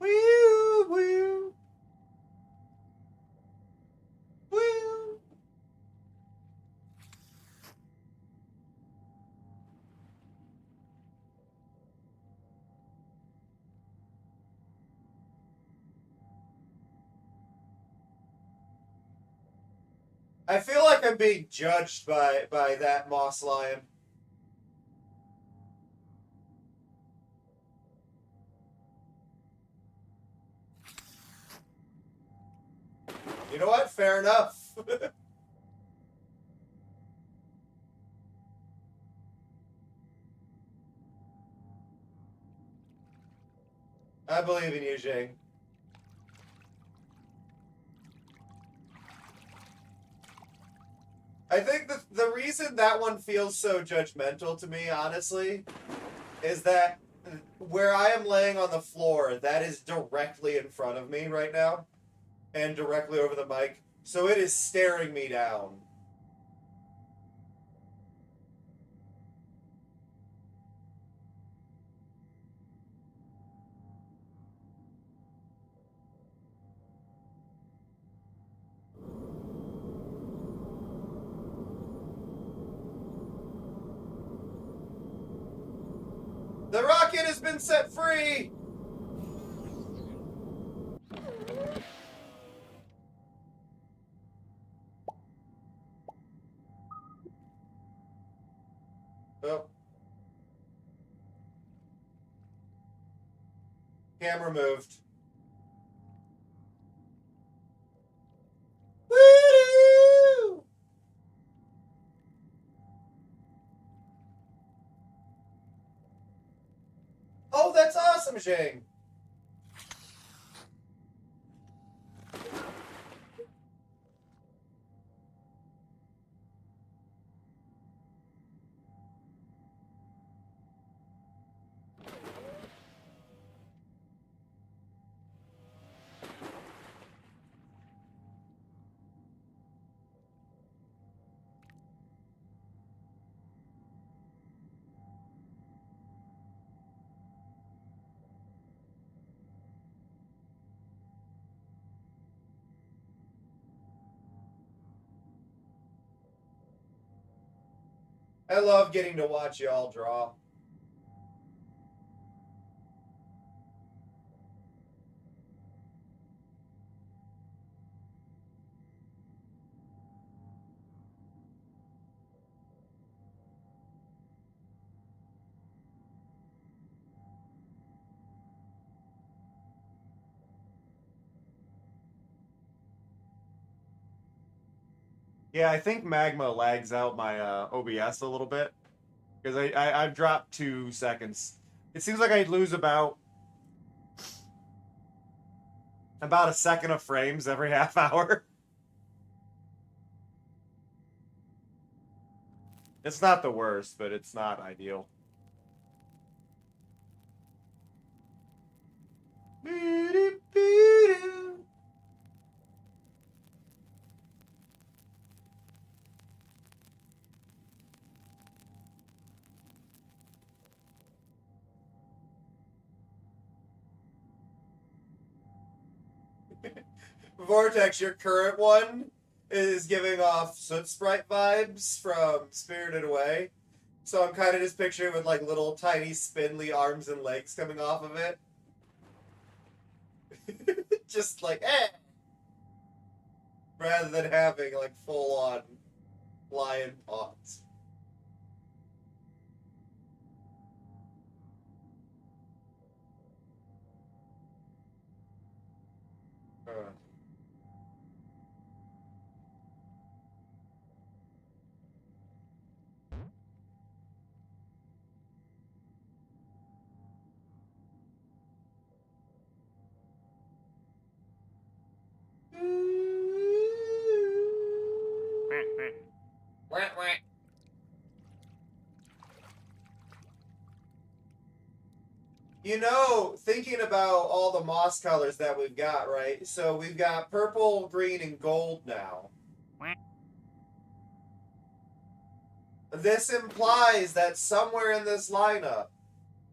Woo, woo. Woo. I feel like I'm being judged by that moss lion. You know what? Fair enough. I believe in you, Jing. I think the reason that one feels so judgmental to me, honestly, is that where I am laying on the floor, that is directly in front of me right now, and directly over the mic, so it is staring me down. The rocket has been set free! Oh. Camera moved. Woo! Oh, that's awesome, Shane. I love getting to watch y'all draw. Yeah, I think Magma lags out my OBS a little bit because I've dropped 2 seconds. It seems like I lose about a second of frames every half hour. It's not the worst, but it's not ideal. Vortex, your current one is giving off Soot Sprite vibes from Spirited Away. So I'm kind of just picturing with like little tiny spindly arms and legs coming off of it. Just like, eh. Rather than having like full on lion paws. You know, thinking about all the moss colors that we've got, right? So we've got purple, green, and gold now. This implies that somewhere in this lineup,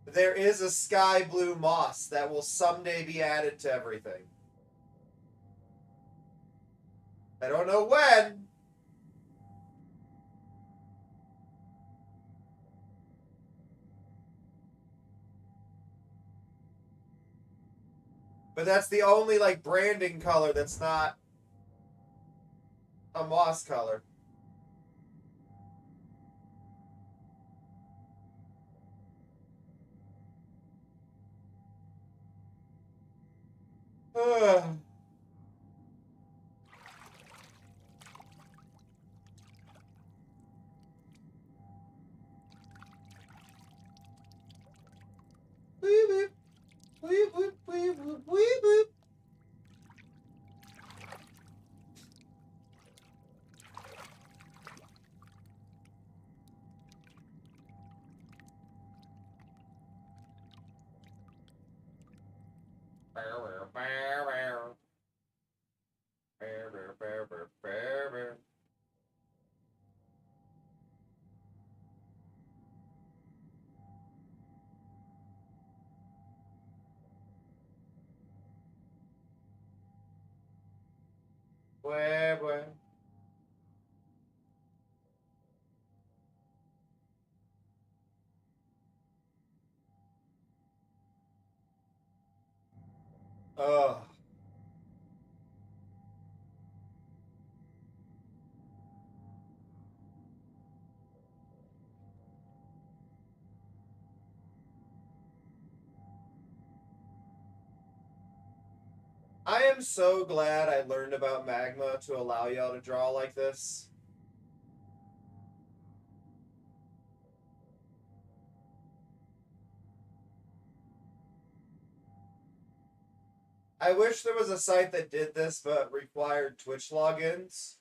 there is a sky blue moss that will someday be added to everything. I don't know when. But that's the only, like, branding color that's not a moss color. Ugh. Weep, weep. Weep, weep, weep, weep, weep, weep. Ugh. I am so glad I learned about Magma to allow y'all to draw like this. I wish there was a site that did this but required Twitch logins.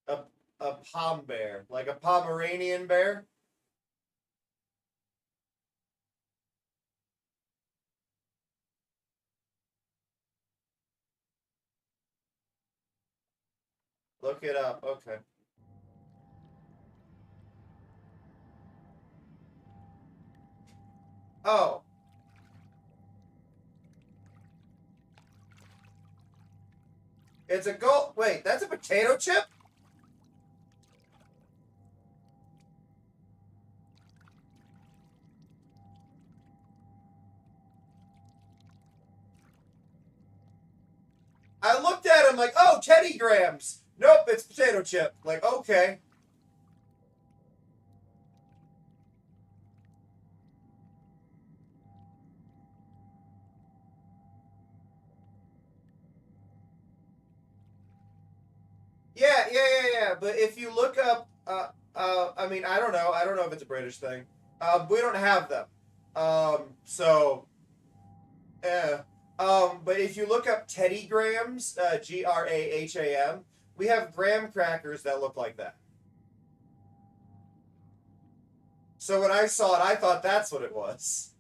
A, a pom bear. Like a Pomeranian bear. Look it up. Okay. Oh. It's a gold. Wait, that's a potato chip? I looked at him like, oh, Teddy Grahams. Nope, it's potato chip. Like, okay. Yeah. But if you look up, I mean, I don't know. I don't know if it's a British thing. We don't have them. So, but if you look up Teddy Grahams, Graham, we have graham crackers that look like that. So when I saw it, I thought that's what it was.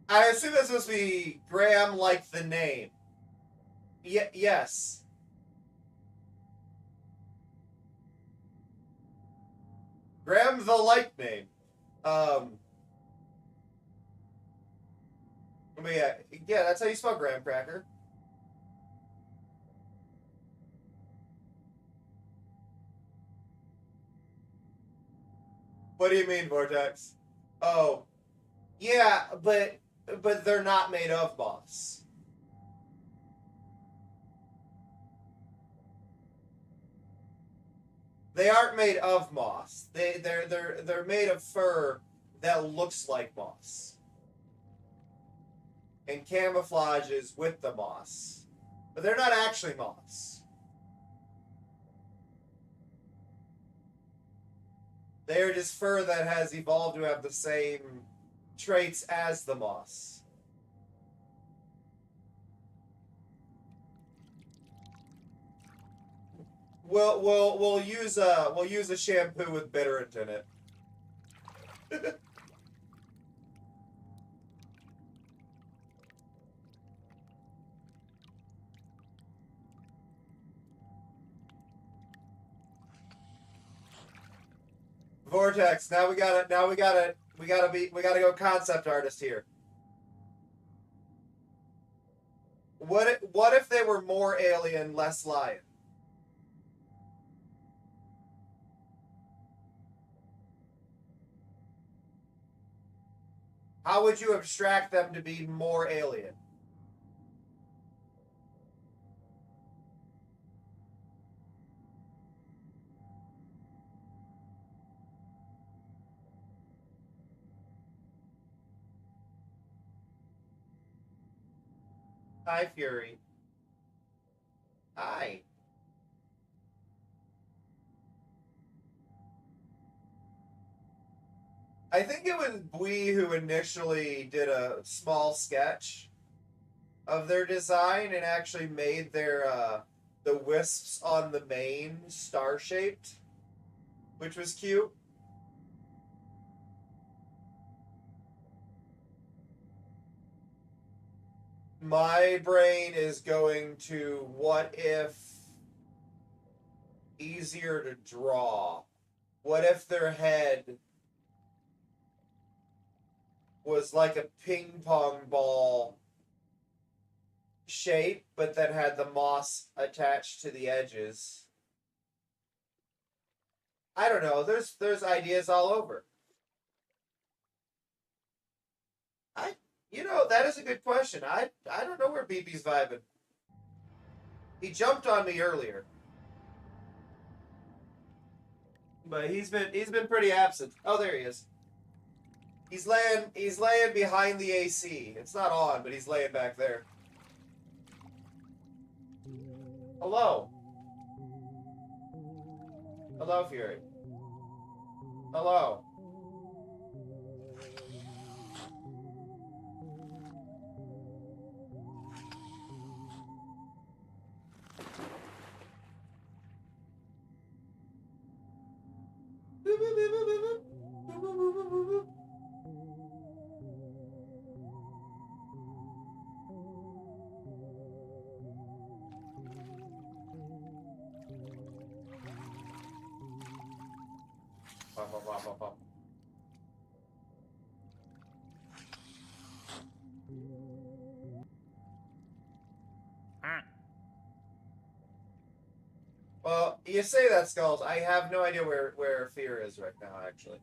I assume that's supposed to be Graham like the name. Yes. Graham the like name. But yeah, that's how you spell graham cracker. What do you mean, Vortex? Oh, yeah, but they're not made of moss. They aren't made of moss. They're made of fur that looks like moss and camouflages with the moss, but they're not actually moss. They are just fur that has evolved to have the same traits as the moss. We'll use a shampoo with bitterant in it. Vortex, we gotta go concept artist here. What if they were more alien, less lion? How would you abstract them to be more alien? Hi, Fury. Hi. I think it was Bui who initially did a small sketch of their design and actually made their the wisps on the mane star-shaped, which was cute. My brain is going to what if easier to draw? What if their head was like a ping pong ball shape, but that had the moss attached to the edges? I don't know. There's ideas all over. That is a good question. I don't know where BB's vibing. He jumped on me earlier, but he's been pretty absent. Oh, there he is. He's laying behind the AC. It's not on, but he's laying back there. Hello. Hello, Fury. Hello. Well, you say that, Skulls. I have no idea where Fear is right now, actually.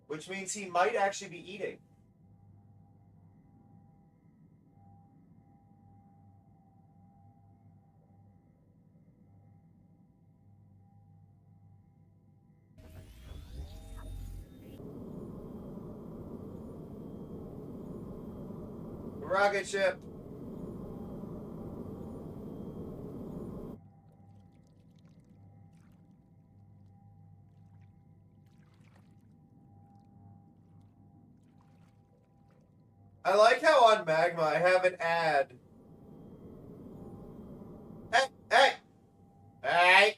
Which means he might actually be eating. Rocket ship. I like how on Magma I have an ad. Hey, hey, hey!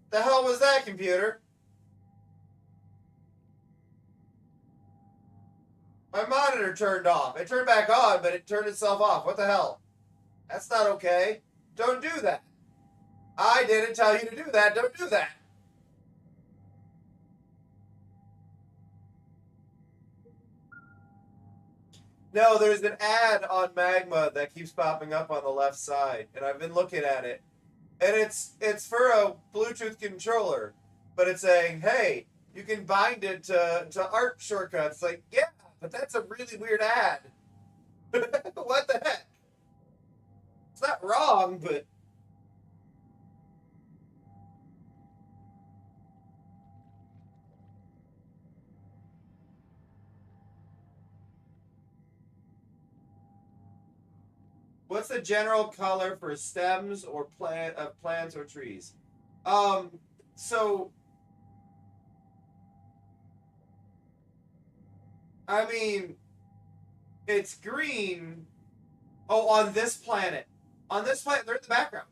The hell was that, computer? My monitor turned off. It turned back on, but it turned itself off. What the hell? That's not okay. Don't do that. I didn't tell you to do that. Don't do that. No, there's an ad on Magma that keeps popping up on the left side, and I've been looking at it. And it's for a Bluetooth controller. but it's saying, hey, you can bind it to art shortcuts. Like, yeah, but that's a really weird ad. What the heck? It's not wrong, but what's the general color for stems or plants or trees? So I mean, it's green. Oh, on this planet. On this planet, they're in the background.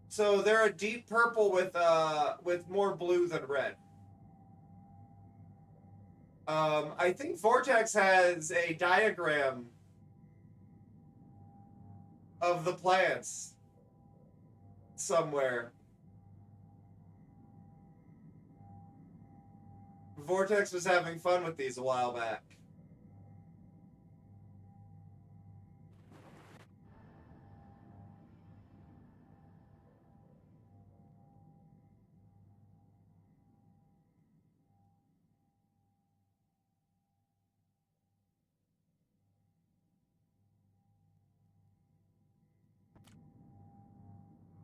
So they're a deep purple with more blue than red. I think Vortex has a diagram of the plants somewhere. Vortex was having fun with these a while back.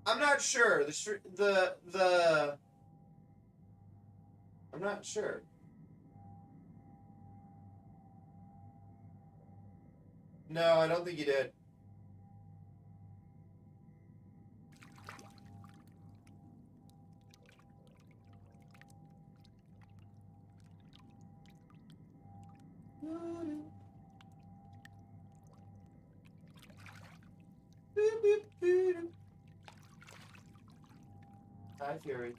I'm not sure. I'm not sure. No, I don't think you did. Hi, Fury.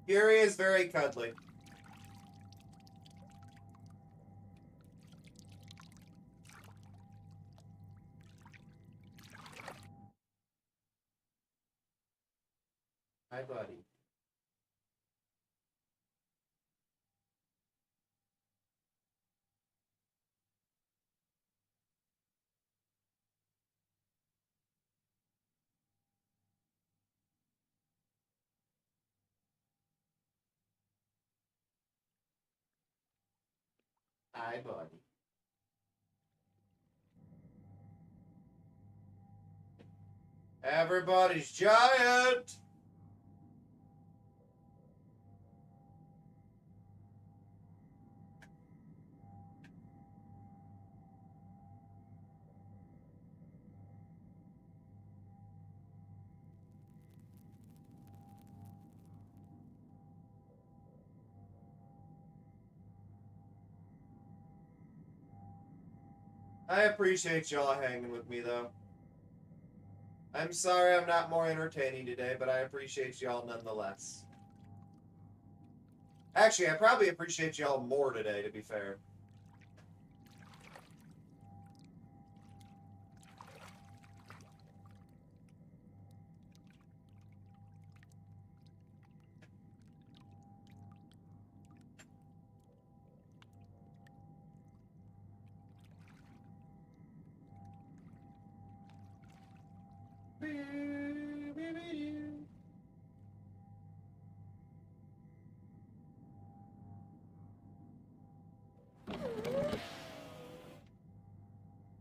Fury is very cuddly. Hi, buddy. Hi, buddy. Everybody's giant. I appreciate y'all hanging with me, though. I'm sorry I'm not more entertaining today, but I appreciate y'all nonetheless. Actually, I probably appreciate y'all more today, to be fair.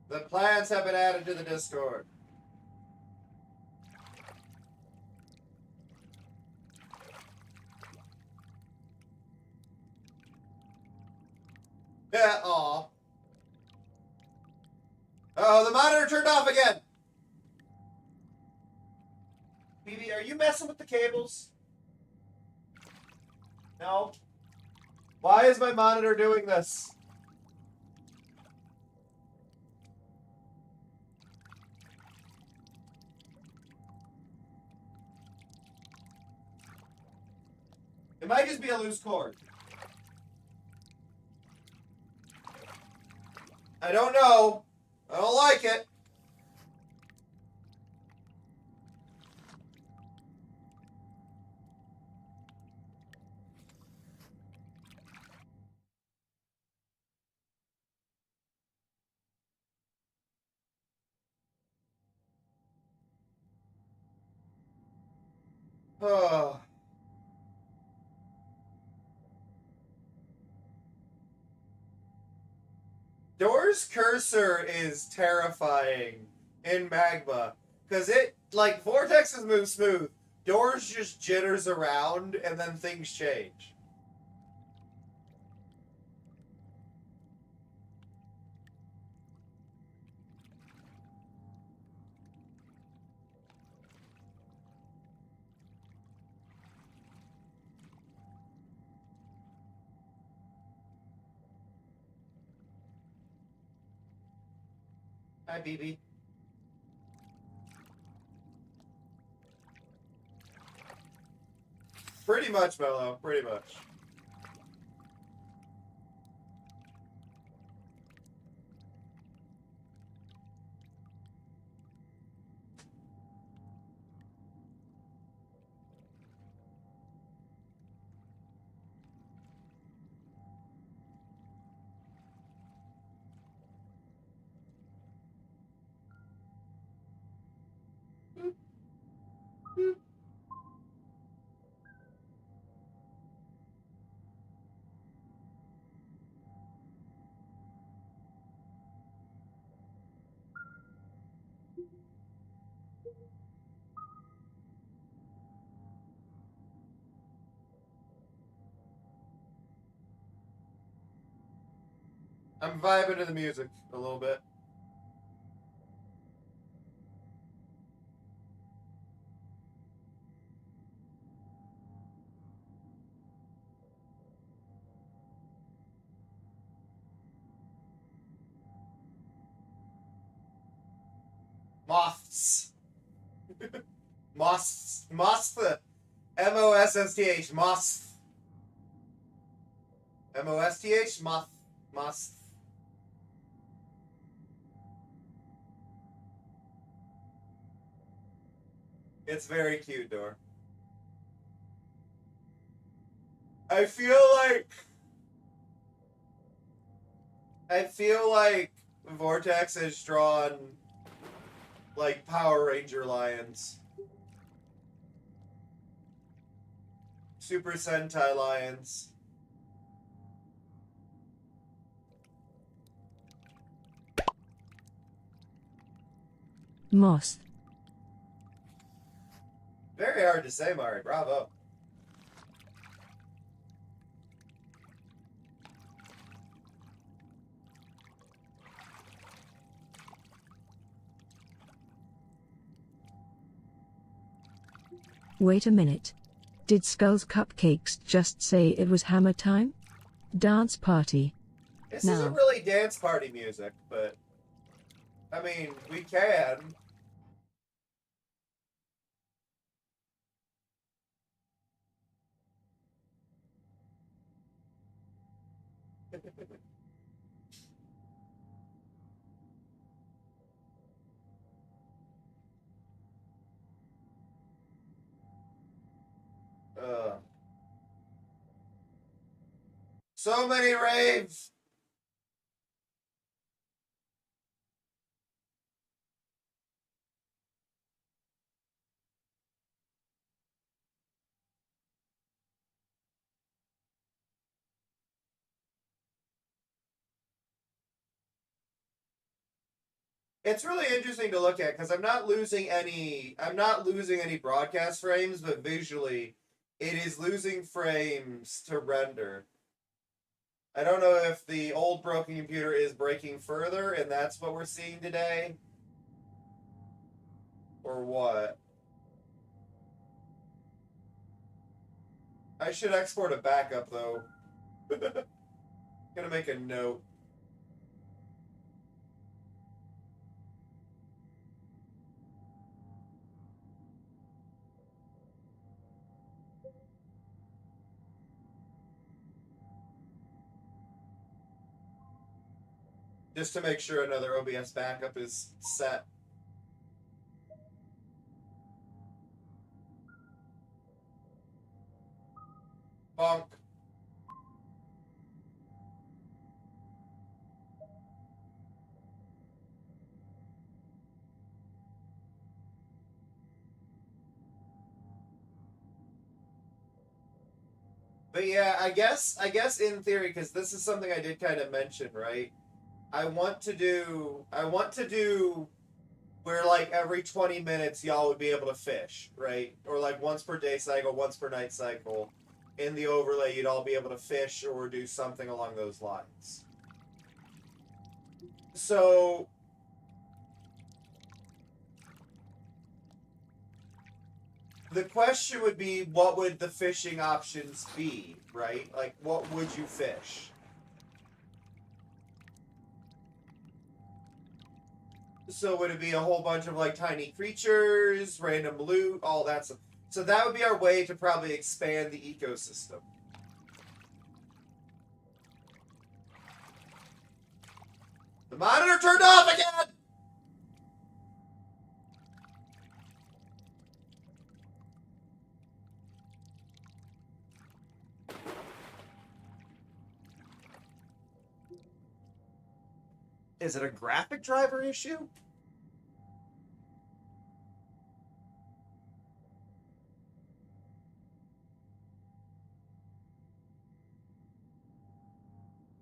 The plans have been added to the Discord. Yeah, aw. Oh, the monitor turned off again! BB, are you messing with the cables? No. Why is my monitor doing this? It might just be a loose cord. I don't know. I don't like it. Oh. Door's cursor is terrifying in Magma. Because it, like, vortexes move smooth. Doors just jitters around and then things change. Hi, BB. Pretty much, Mello. Pretty much. I'm vibing to the music a little bit. Moths. Moths. Moths. M-O-S-S-T-H. Moths. M-O-S-T-H? Moth. Moths. It's very cute, Door. I feel like Vortex has drawn like Power Ranger lions. Super Sentai lions. Moss. Very hard to say, Mari. Bravo. Wait a minute. Did Skull's Cupcakes just say it was hammer time? Dance party. This No. isn't really dance party music, but I mean, we can. So many raves. It's really interesting to look at because I'm not losing any broadcast frames, but visually it is losing frames to render. I don't know if the old broken computer is breaking further and that's what we're seeing today or what. I should export a backup though. Gonna make a note. Just to make sure another OBS backup is set. Bonk. But yeah, I guess in theory, because this is something I did kind of mention, right? I want to do where like every 20 minutes y'all would be able to fish, right? Or like once per day cycle, once per night cycle. In the overlay, you'd all be able to fish or do something along those lines. So the question would be, what would the fishing options be, right? Like, what would you fish? So would it be a whole bunch of like tiny creatures, random loot, all that stuff? So that would be our way to probably expand the ecosystem. The monitor turned off again! Is it a graphic driver issue?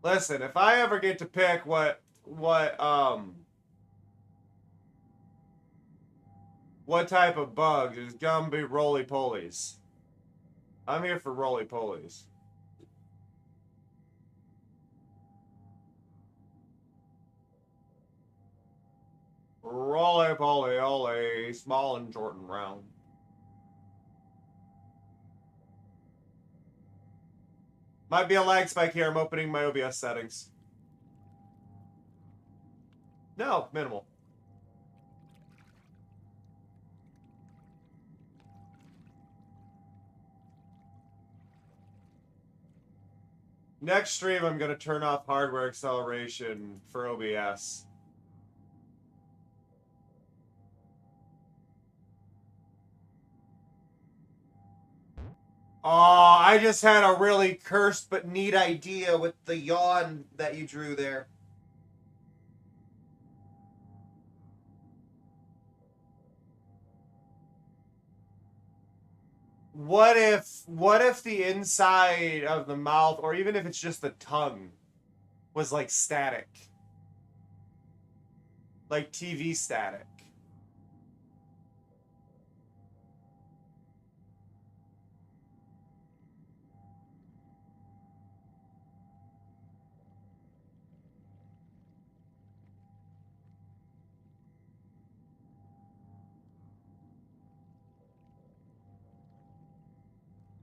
Listen, if I ever get to pick what type of bug, it's gonna be roly-polies. I'm here for roly-polies. Roly-poly, ole, small and short and round. Might be a lag spike here. I'm opening my OBS settings. No, minimal. Next stream, I'm going to turn off hardware acceleration for OBS. Oh, I just had a really cursed but neat idea with the yawn that you drew there. What if the inside of the mouth, or even if it's just the tongue, was like static? Like TV static.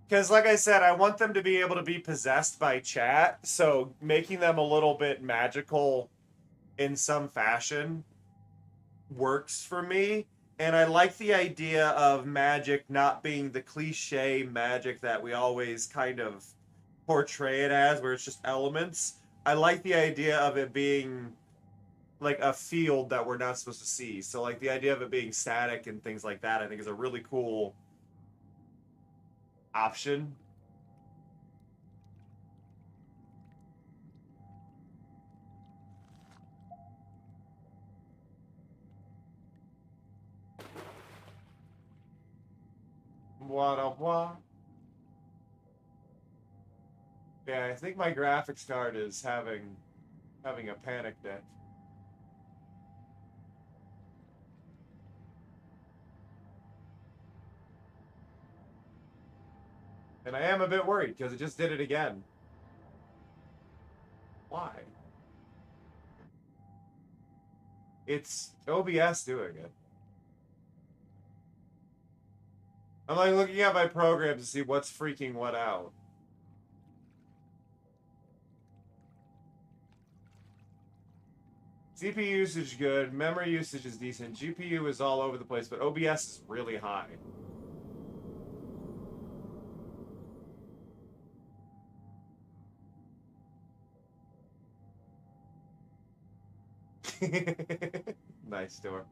Because, like I said, I want them to be able to be possessed by chat, so making them a little bit magical in some fashion works for me. And I like the idea of magic not being the cliche magic that we always kind of portray it as, where it's just elements. I like the idea of it being like a field that we're not supposed to see. So, like, the idea of it being static and things like that, I think is a really cool option. What? Yeah, I think my graphics card is having a panic day. And I am a bit worried because it just did it again. Why? It's OBS doing it. I'm like looking at my programs to see what's freaking what out. CPU usage good, memory usage is decent, GPU is all over the place, but OBS is really high. Nice door.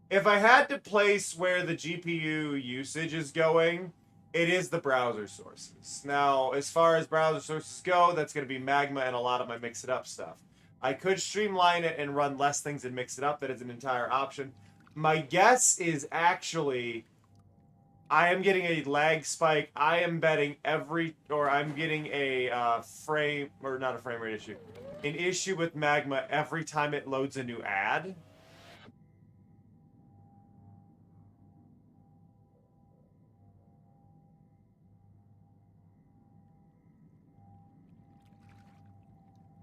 If I had to place where the GPU usage is going, it is the browser sources. Now, as far as browser sources go, that's going to be Magma and a lot of my mix-it-up stuff. I could streamline it and run less things and mix it up. That is an entire option. My guess is actually I am getting a lag spike. I am betting I'm getting a frame, or not a frame rate issue, an issue with Magma every time it loads a new ad.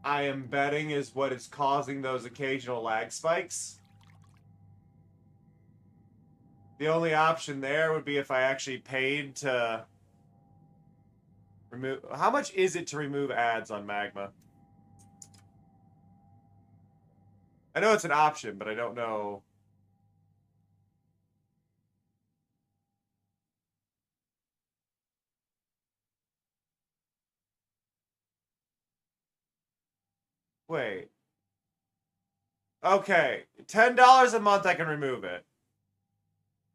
I am betting is what is causing those occasional lag spikes. The only option there would be if I actually paid to remove... How much is it to remove ads on Magma? I know it's an option, but I don't know... Wait. Okay. $10 a month I can remove it.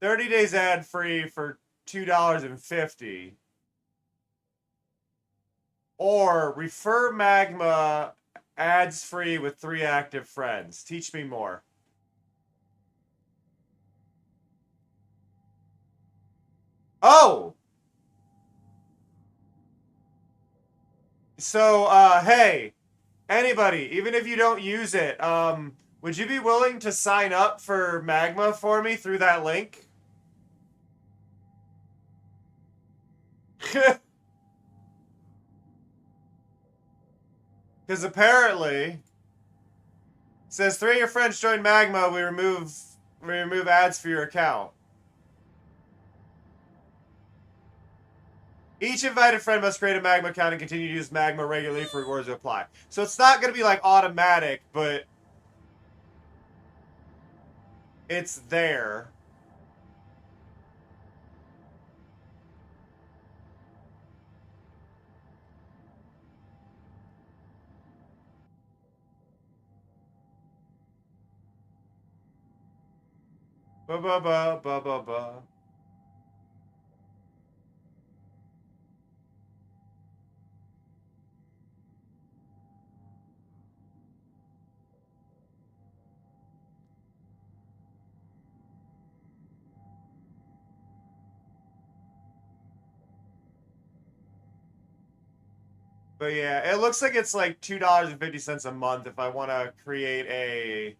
30 days ad-free for $2.50. Or refer Magma ads-free with 3 active friends. Teach me more. Oh! So, hey, anybody, even if you don't use it, would you be willing to sign up for Magma for me through that link? Because apparently, it says 3 of your friends join Magma, we remove ads for your account. Each invited friend must create a Magma account and continue to use Magma regularly for rewards to apply. So it's not going to be like automatic, but it's there. Ba ba ba ba ba ba. But yeah, it looks like it's like $2.50 a month if I want to create a...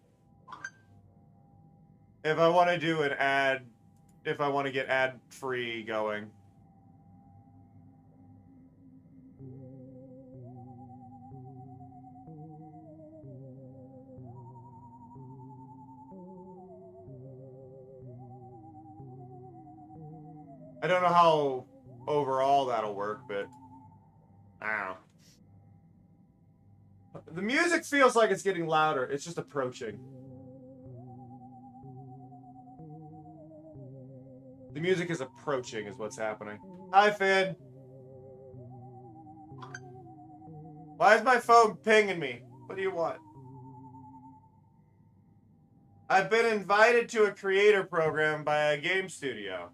If I want to do an ad... If I want to get ad-free going. I don't know how overall that'll work, but... I don't know. The music feels like it's getting louder. It's just approaching. The music is approaching is what's happening. Hi, Finn. Why is my phone pinging me? What do you want? I've been invited to a creator program by a game studio.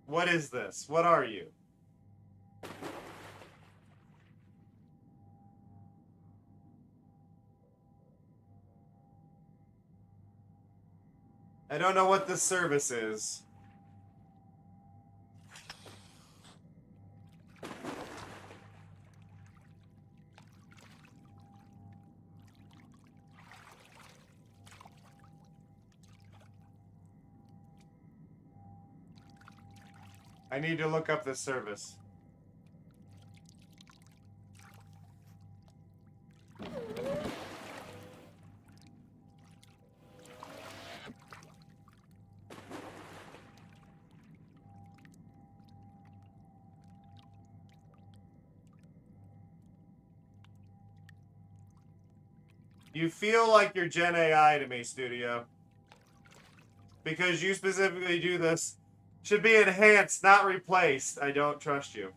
What is this? What are you? I don't know what this service is. I need to look up this service. You feel like you're Gen AI to me, Studio. Because you specifically do this. Should be enhanced, not replaced. I don't trust you.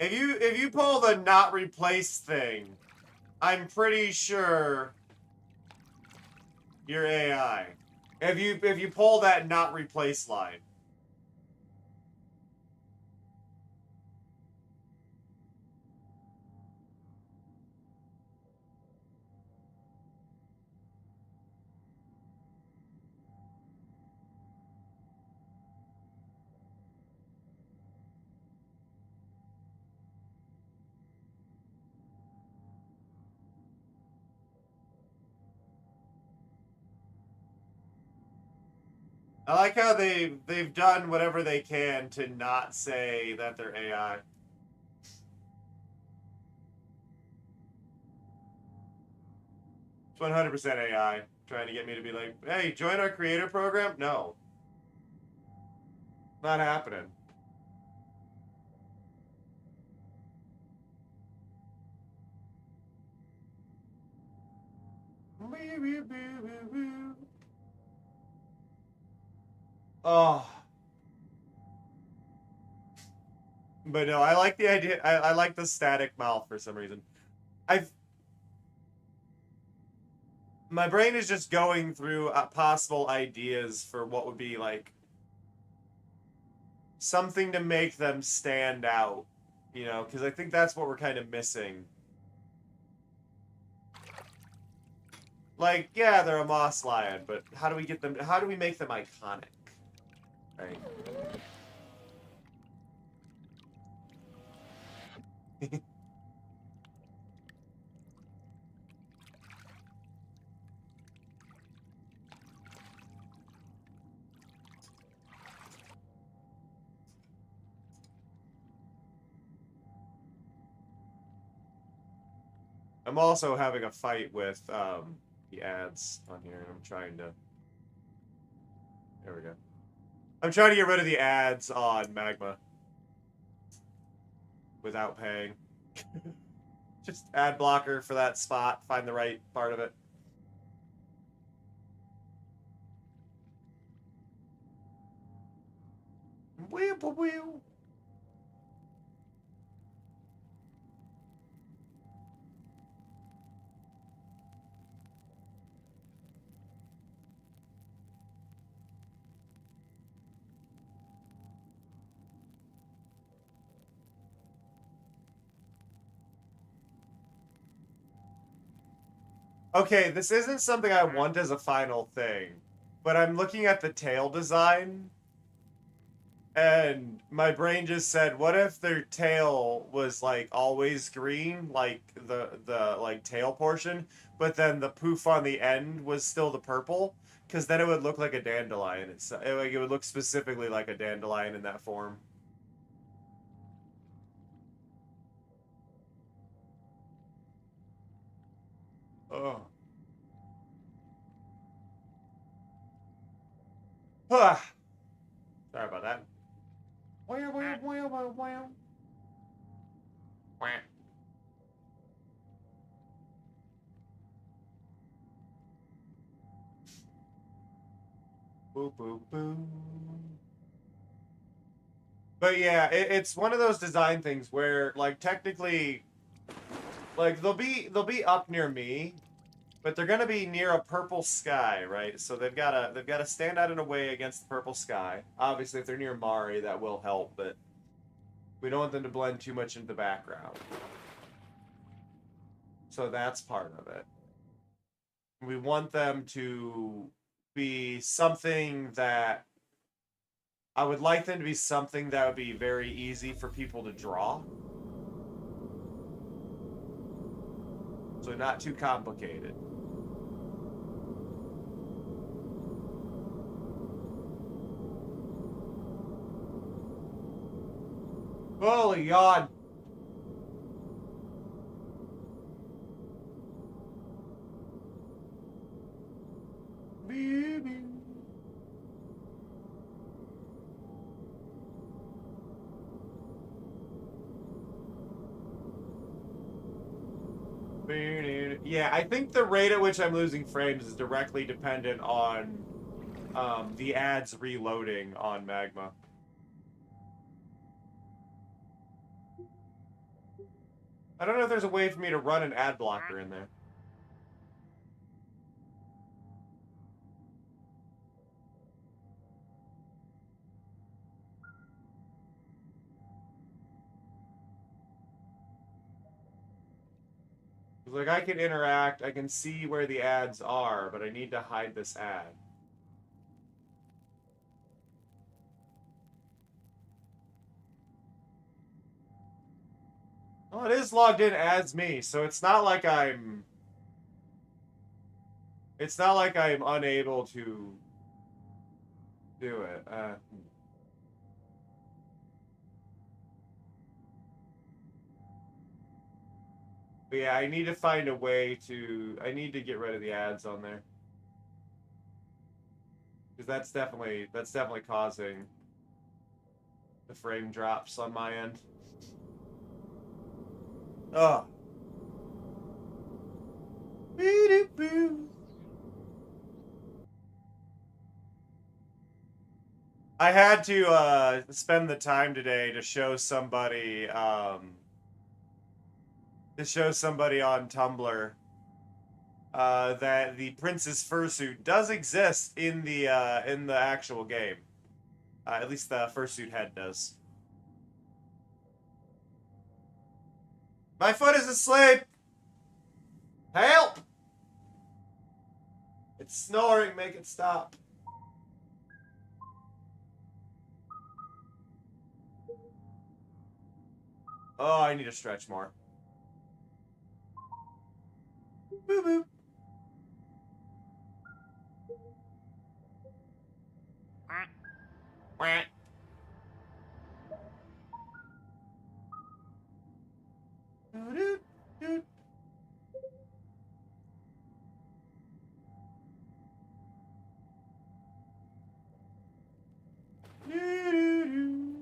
If you pull the not replace thing, I'm pretty sure you're AI. If you pull that not replace line. I like how they've done whatever they can to not say that they're AI. It's 100% AI trying to get me to be like, hey, join our creator program? No. Not happening. Oh. But no, I like the idea. I like the static mouth for some reason. My brain is just going through possible ideas for what would be like something to make them stand out, you know, because I think that's what we're kind of missing. Like, yeah, they're a moss lion, but how do we get them? How do we make them iconic? Right. I'm also having a fight with the ads on here. I'm trying to. There we go. I'm trying to get rid of the ads on Magma without paying. Just ad blocker for that spot. Find the right part of it. Wheel. Okay, this isn't something I want as a final thing, but I'm looking at the tail design, and my brain just said, what if their tail was like always green, like the like tail portion, but then the poof on the end was still the purple? Because then it would look like a dandelion. It would look specifically like a dandelion in that form. Oh. Sorry about that. Boop, boop, boop. But yeah, it's one of those design things where, like, technically, like they'll be up near me, but they're gonna be near a purple sky, right? So they've gotta stand out in a way against the purple sky. Obviously, if they're near Mari, that will help, but we don't want them to blend too much into the background. So that's part of it. We want them to be something that I would like them to be something that would be very easy for people to draw. So not too complicated. Holy God. Baby. Yeah, I think the rate at which I'm losing frames is directly dependent on the ads reloading on Magma. I don't know if there's a way for me to run an ad blocker in there. Like, I can interact, I can see where the ads are, but I need to hide this ad. Well, it is logged in as me, so it's not like I'm... It's not like I'm unable to do it. But yeah, I need to find a way to... I need to get rid of the ads on there. Because that's definitely causing the frame drops on my end. Oh. I had to spend the time today to show somebody on Tumblr that the Prince's fursuit does exist in the actual game. At least the fursuit head does. My foot is asleep. Help! It's snoring. Make it stop. Oh, I need to stretch more. Boo boo. Quack. Doo-doo-doo. Doo-doo-doo.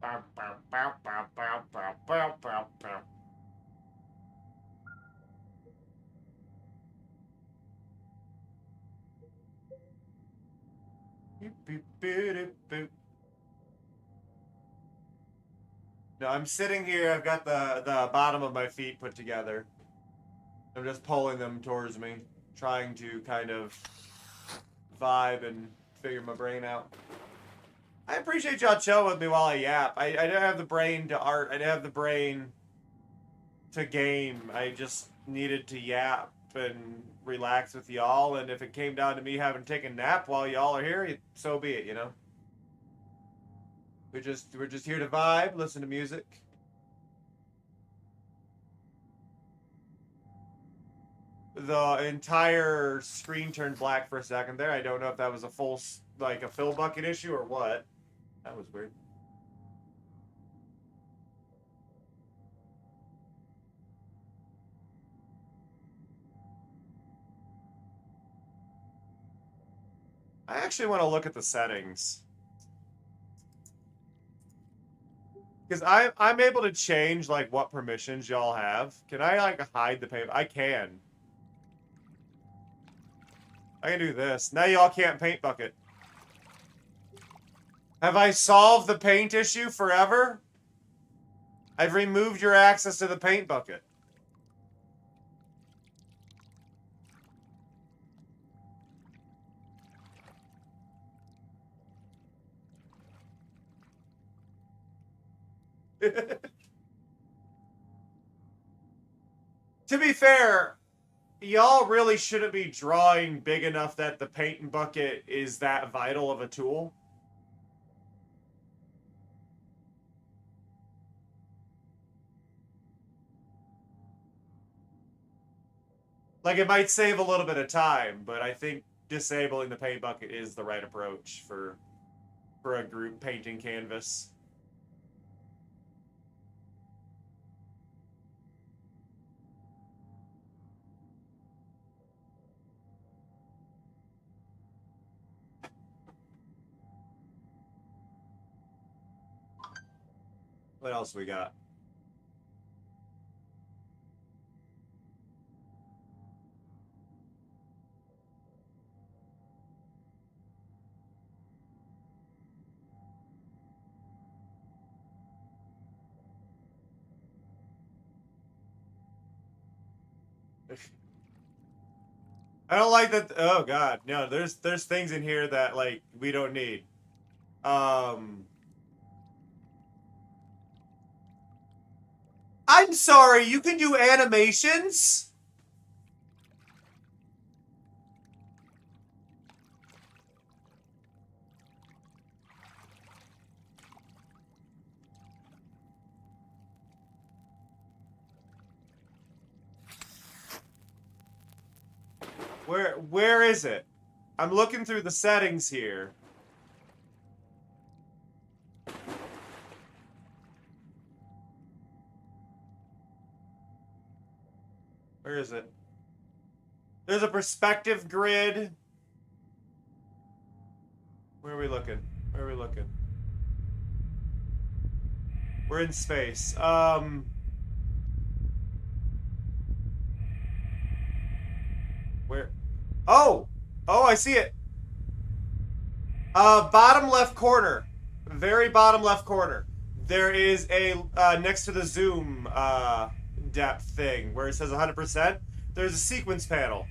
Bow, bow, bow, bow, bow, bow, bow, bow, bow. Boop, boop, boop, boop. No, I'm sitting here. I've got the bottom of my feet put together. I'm just pulling them towards me, trying to kind of vibe and figure my brain out. I appreciate y'all chilling with me while I yap. I didn't have the brain to art. I didn't have the brain to game. I just needed to yap and relax with y'all. And if it came down to me having to take a nap while y'all are here, so be it, you know? We're just here to vibe, listen to music. The entire screen turned black for a second there. I don't know if that was a full, like, a fill bucket issue or what. That was weird. I actually want to look at the settings. Because I'm able to change, like, what permissions y'all have. Can I, like, hide the paint? I can. I can do this. Now y'all can't paint bucket. Have I solved the paint issue forever? I've removed your access to the paint bucket. To be fair, y'all really shouldn't be drawing big enough that the paint bucket is that vital of a tool. Like, it might save a little bit of time, but I think disabling the paint bucket is the right approach for a group painting canvas. What else we got? I don't like that. Oh God, no. There's things in here that like we don't need. I'm sorry. You can do animations. Where is it? I'm looking through the settings here. Where is it? There's a perspective grid. Where are we looking? Where are we looking? We're in space. Where? Oh! Oh, I see it. Bottom left corner. Very bottom left corner. There is a, next to the zoom, depth thing where it says 100%. There's a sequence panel.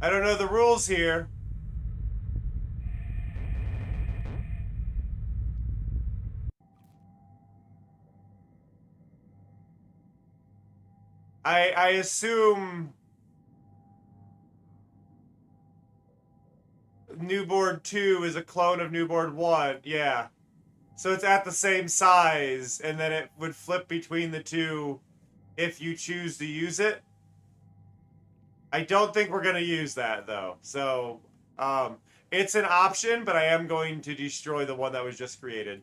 I don't know the rules here. I assume Newboard 2 is a clone of Newboard 1. Yeah. So it's at the same size, and then it would flip between the two if you choose to use it. I don't think we're going to use that, though. So, it's an option, but I am going to destroy the one that was just created.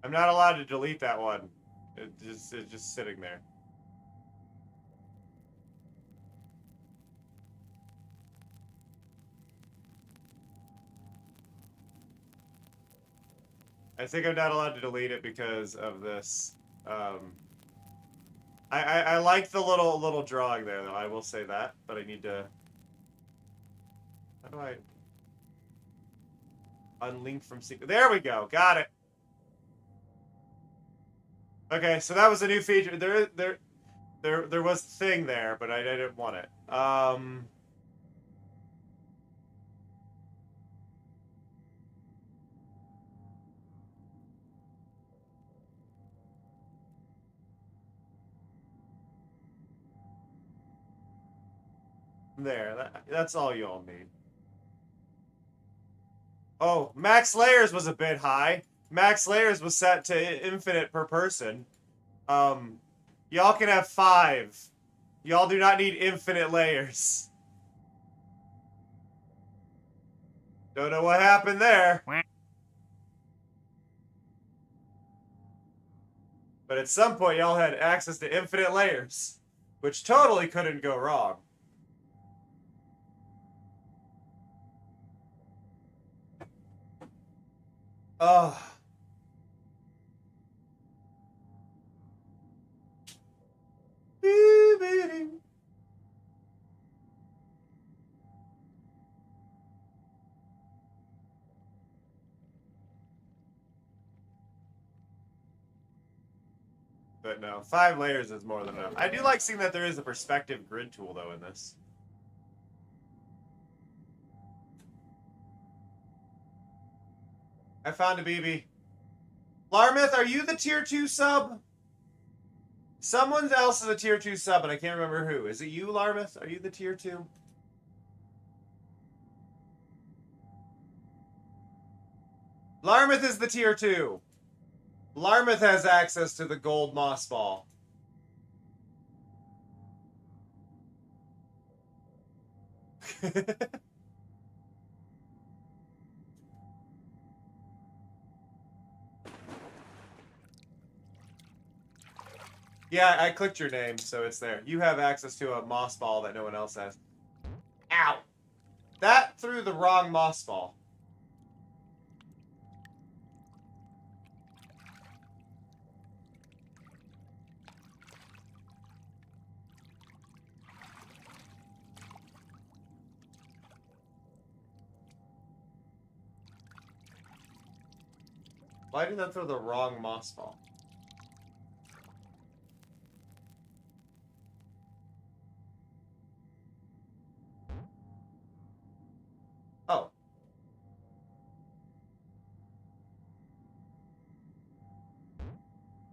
I'm not allowed to delete that one. It's just sitting there. I think I'm not allowed to delete it because of this. I like the little drawing there, though. I will say that, but I need to. How do I unlink from sequence? There we go. Got it. Okay, so that was a new feature. There was a thing there, but I didn't want it. There. That's all you all need. Oh, max layers was a bit high. Max layers was set to infinite per person. Y'all can have 5. Y'all do not need infinite layers. Don't know what happened there. But at some point, y'all had access to infinite layers, which totally couldn't go wrong. Oh. But no, 5 layers is more than enough. I do like seeing that there is a perspective grid tool, though, in this. I found a BB. Larmith, are you the tier 2 sub? Someone else is a tier 2 sub, and I can't remember who. Is it you, Larmith? Are you the tier 2? Larmith is the tier 2. Larmith has access to the gold moss ball. Yeah, I clicked your name, so it's there. You have access to a moss ball that no one else has. Ow! That threw the wrong moss ball. Why did that throw the wrong moss ball? Oh.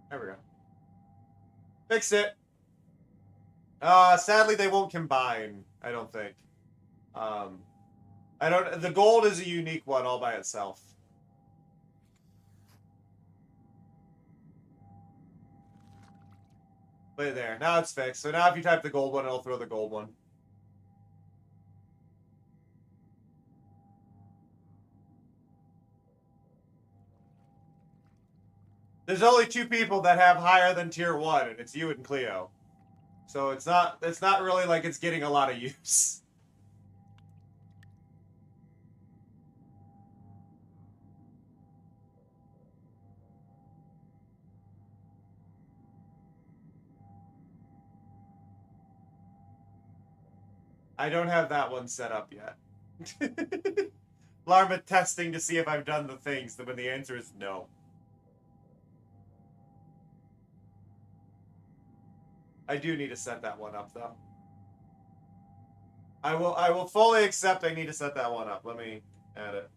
There we go. Fix it. Sadly they won't combine, I don't think. The gold is a unique one all by itself. Put it there. Now it's fixed. So now if you type the gold one, it'll throw the gold one. There's only 2 people that have higher than tier 1, and it's you and Cleo. So it's not really like it's getting a lot of use. I don't have that one set up yet. Larma testing to see if I've done the things, when the answer is no. I do need to set that one up, though. I will fully accept I need to set that one up. Let me add it.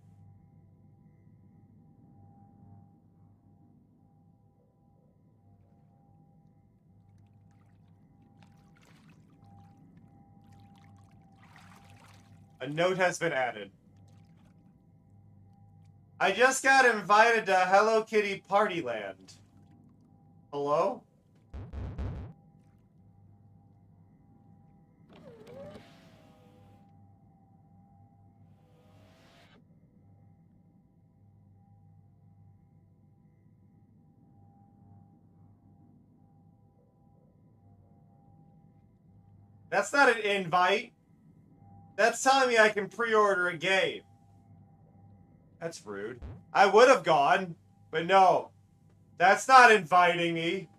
A note has been added. I just got invited to Hello Kitty Party Land. Hello? That's not an invite. That's telling me I can pre-order a game. That's rude. I would have gone, but no. That's not inviting me.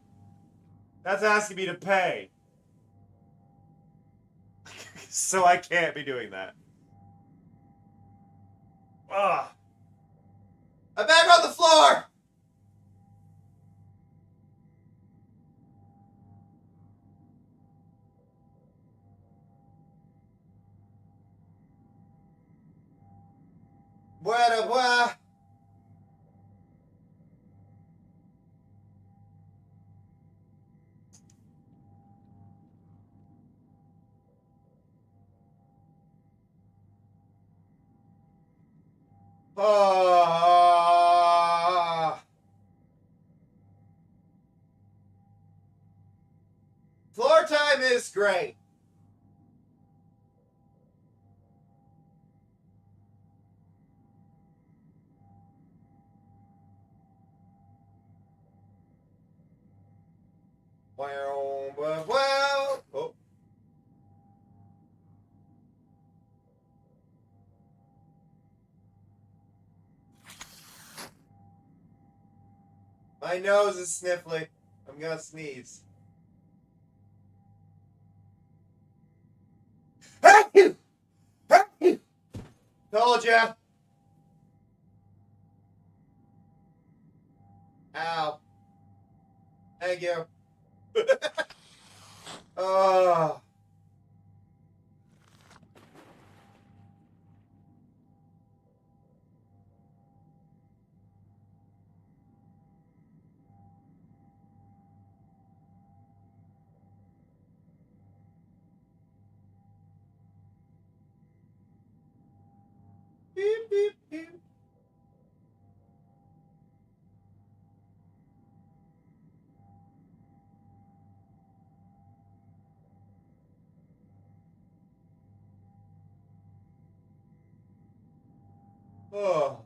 That's asking me to pay. So I can't be doing that. Ugh. I'm back on the floor! Buena, buena. Floor time is great. Wow, wow, wow. Oh. My nose is sniffly. I'm gonna sneeze. Hey! Hey! Told ya. Ow. Thank you. Oh. Beep, beep, beep. Oh.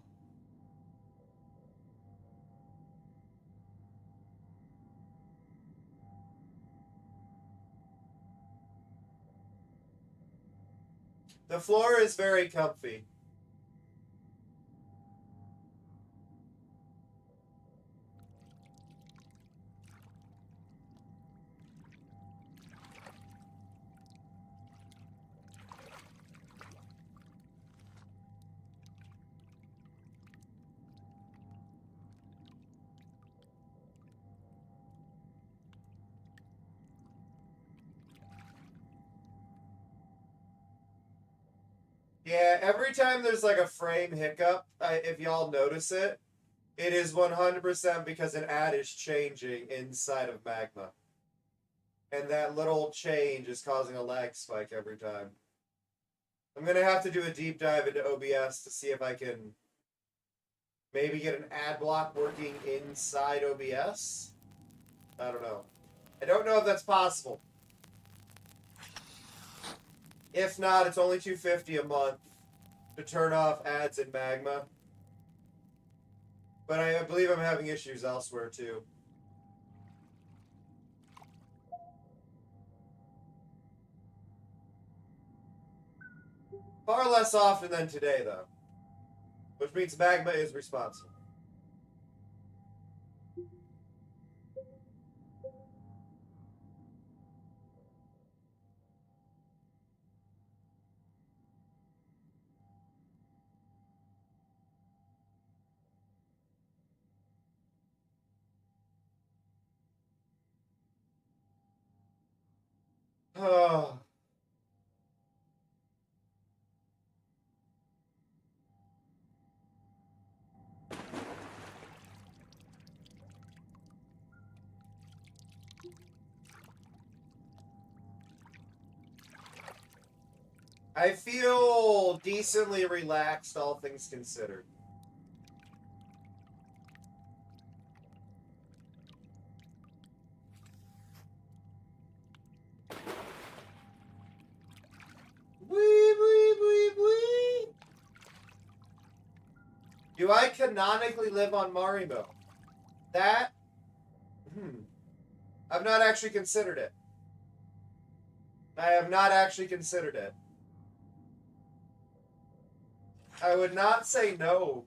The floor is very comfy. Yeah, every time there's like a frame hiccup, if y'all notice it, it is 100% because an ad is changing inside of Magma. And that little change is causing a lag spike every time. I'm going to have to do a deep dive into OBS to see if I can maybe get an ad block working inside OBS. I don't know. I don't know if that's possible. If not, it's only $250 a month to turn off ads in Magma. But I believe I'm having issues elsewhere too. Far less often than today, though. Which means Magma is responsible. Oh. I feel decently relaxed, all things considered. Wee, wee, wee, wee. Do I canonically live on Marimo? That? I've not actually considered it. I have not actually considered it. I would not say no.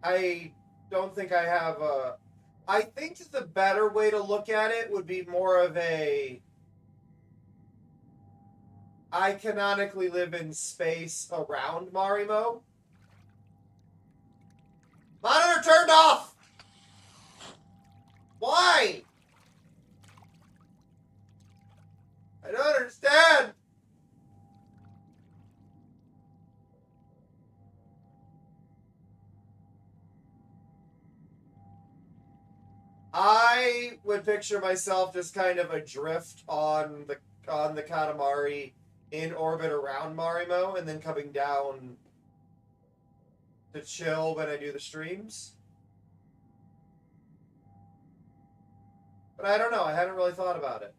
I don't think I have a... I think the better way to look at it would be more of a... I canonically live in space around Marimo. Monitor turned off! Why? I don't understand. I would picture myself just kind of adrift on the Katamari in orbit around Marimo and then coming down to chill when I do the streams. But I don't know. I hadn't really thought about it.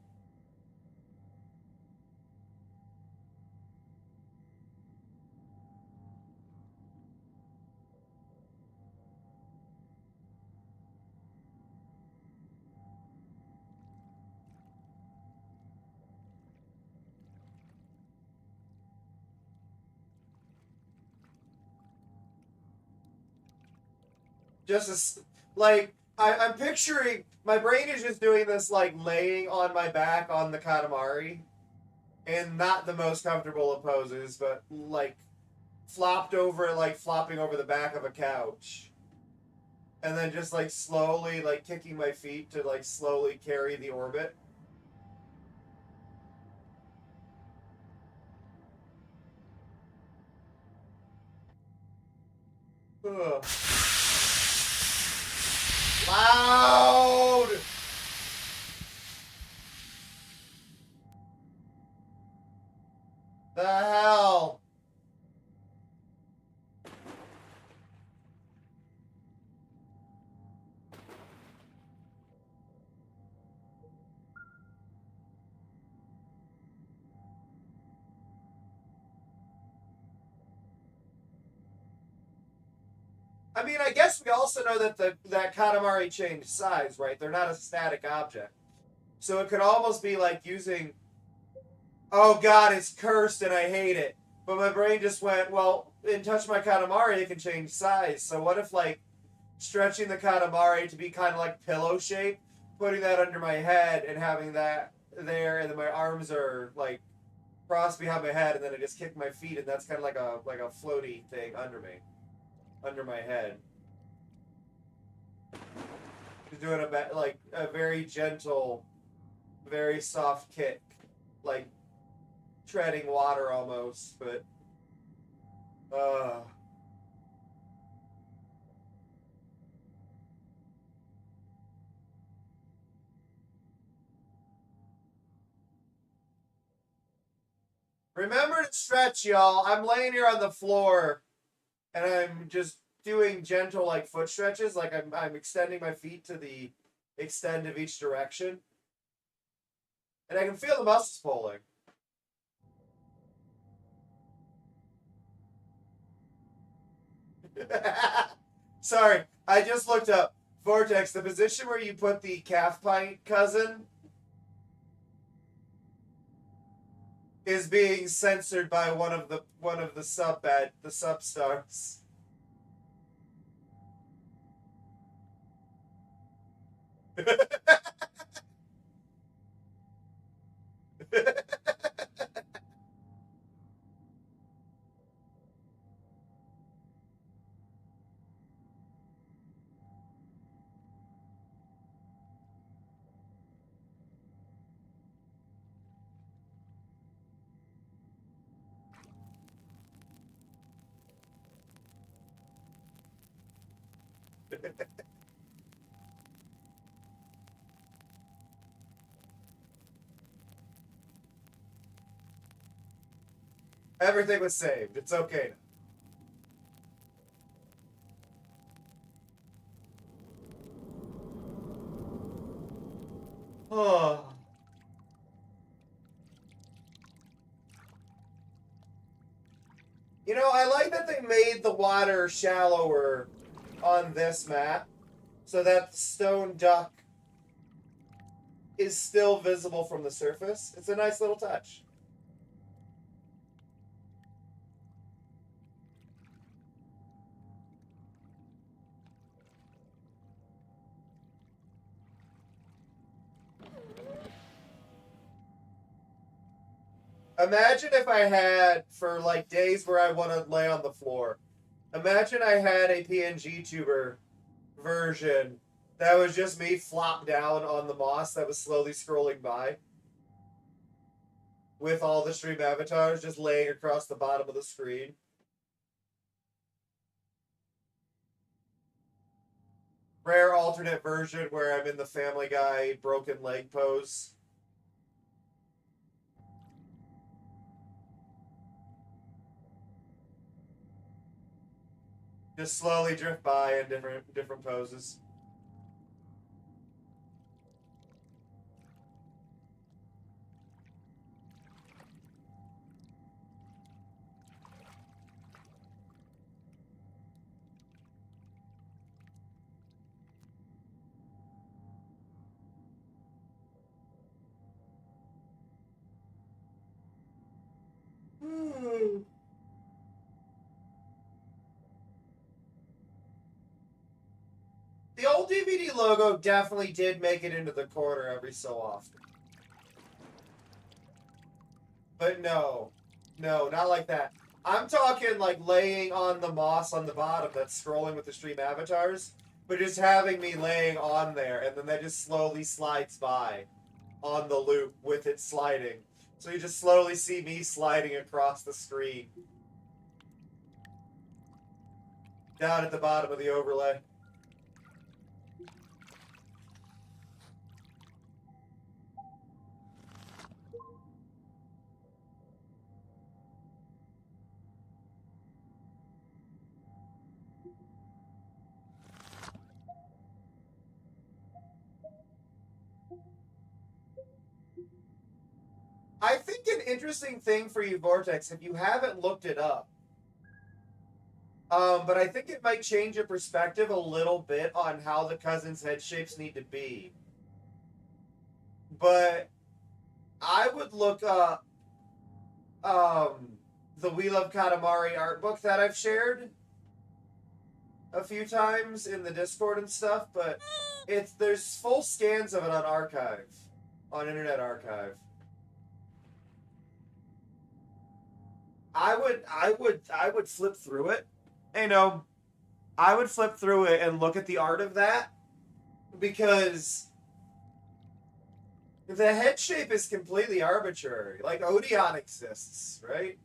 Just as, like, I'm picturing, my brain is just doing this, like, laying on my back on the Katamari. And not the most comfortable of poses, but, like, flopped over, like, flopping over the back of a couch. And then just, like, slowly, like, kicking my feet to, like, slowly carry the orbit. Ugh. Loud! The hell? I mean, I guess we also know that that Katamari changed size, right? They're not a static object. So it could almost be like using oh god, it's cursed and I hate it. But my brain just went, well, in Touch My Katamari, it can change size. So what if, like, stretching the Katamari to be kind of like pillow shape, putting that under my head and having that there, and then my arms are, like, crossed behind my head, and then I just kick my feet, and that's kind of like a floaty thing under me, under my head. Just doing a very gentle, very soft kick, like treading water almost, but remember to stretch, y'all. I'm laying here on the floor, and I'm just doing gentle like foot stretches, like I'm extending my feet to the extent of each direction, and I can feel the muscles pulling. Sorry, I just looked up Vortex. The position where you put the calf pint cousin is being censored by one of the sub stars. Everything was saved. It's okay now. Oh. You know, I like that they made the water shallower on this map so that the stone duck is still visible from the surface. It's a nice little touch. Imagine if I had, for like days where I want to lay on the floor, imagine I had a PNG tuber version that was just me flop down on the moss that was slowly scrolling by with all the stream avatars just laying across the bottom of the screen. Rare alternate version where I'm in the Family Guy broken leg pose. Just slowly drift by in different poses. The old DVD logo definitely did make it into the corner every so often. But no, not like that. I'm talking like laying on the moss on the bottom that's scrolling with the stream avatars, but just having me laying on there, and then that just slowly slides by on the loop with it sliding. So you just slowly see me sliding across the screen. Down at the bottom of the overlay. I think an interesting thing for you, Vortex, if you haven't looked it up, but I think it might change your perspective a little bit on how the cousins' head shapes need to be. But I would look up the We Love Katamari art book that I've shared a few times in the Discord and stuff, but there's full scans of it on Archive, on Internet Archive. I would flip through it. You know, I would flip through it and look at the art of that, because the head shape is completely arbitrary. Like, Odeon exists, right?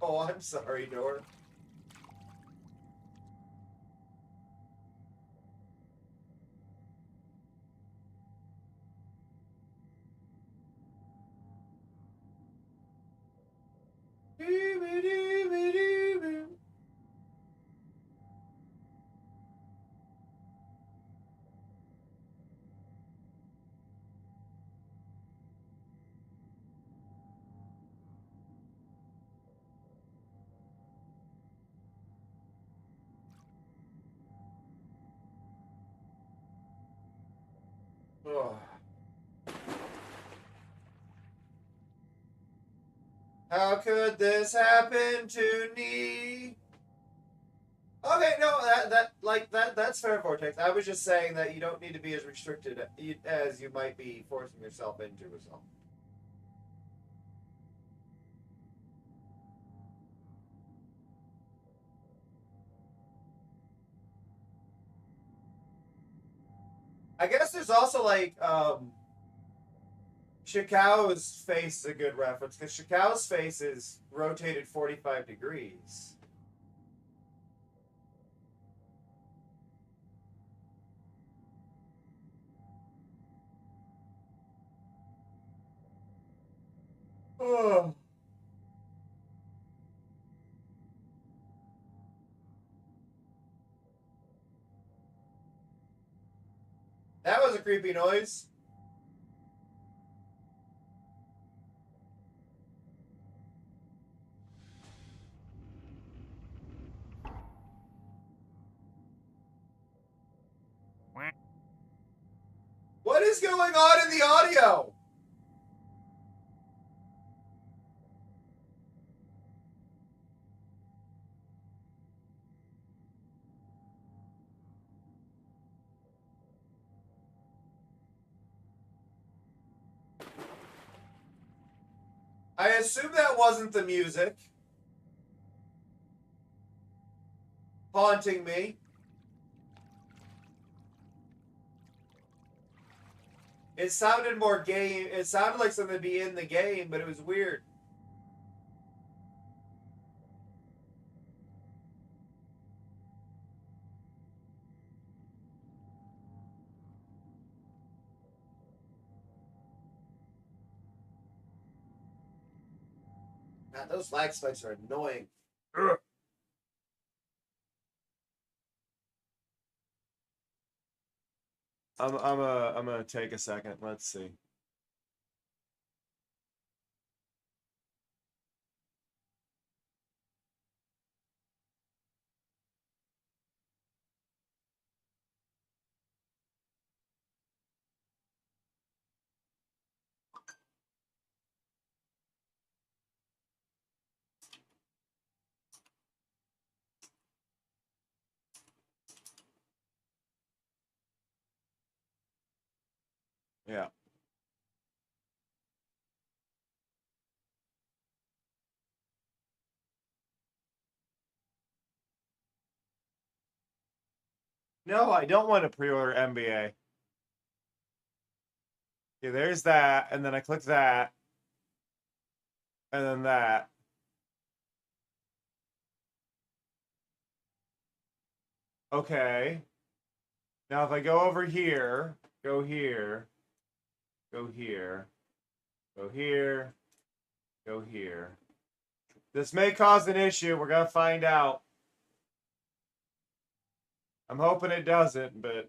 Oh, I'm sorry, Nor. Ugh. How could this happen to me? Okay, no, that's fair, Vortex. I was just saying that you don't need to be as restricted as you might be forcing yourself into or something. I guess there's also like Shikao's face is a good reference, because Shikao's face is rotated 45 degrees. Oh. That was a creepy noise. What is going on in the audio? I assume that wasn't the music haunting me. It sounded more game. It sounded like something to be in the game, but it was weird. God, those lag spikes are annoying. Ugh. I'm gonna take a second. Let's see. Yeah. No, I don't want to pre-order NBA. Yeah, there's that, and then I click that, and then that. Okay. Now if I go over here, go here, go here, go here, go here. This may cause an issue. We're gonna find out. I'm hoping it doesn't, but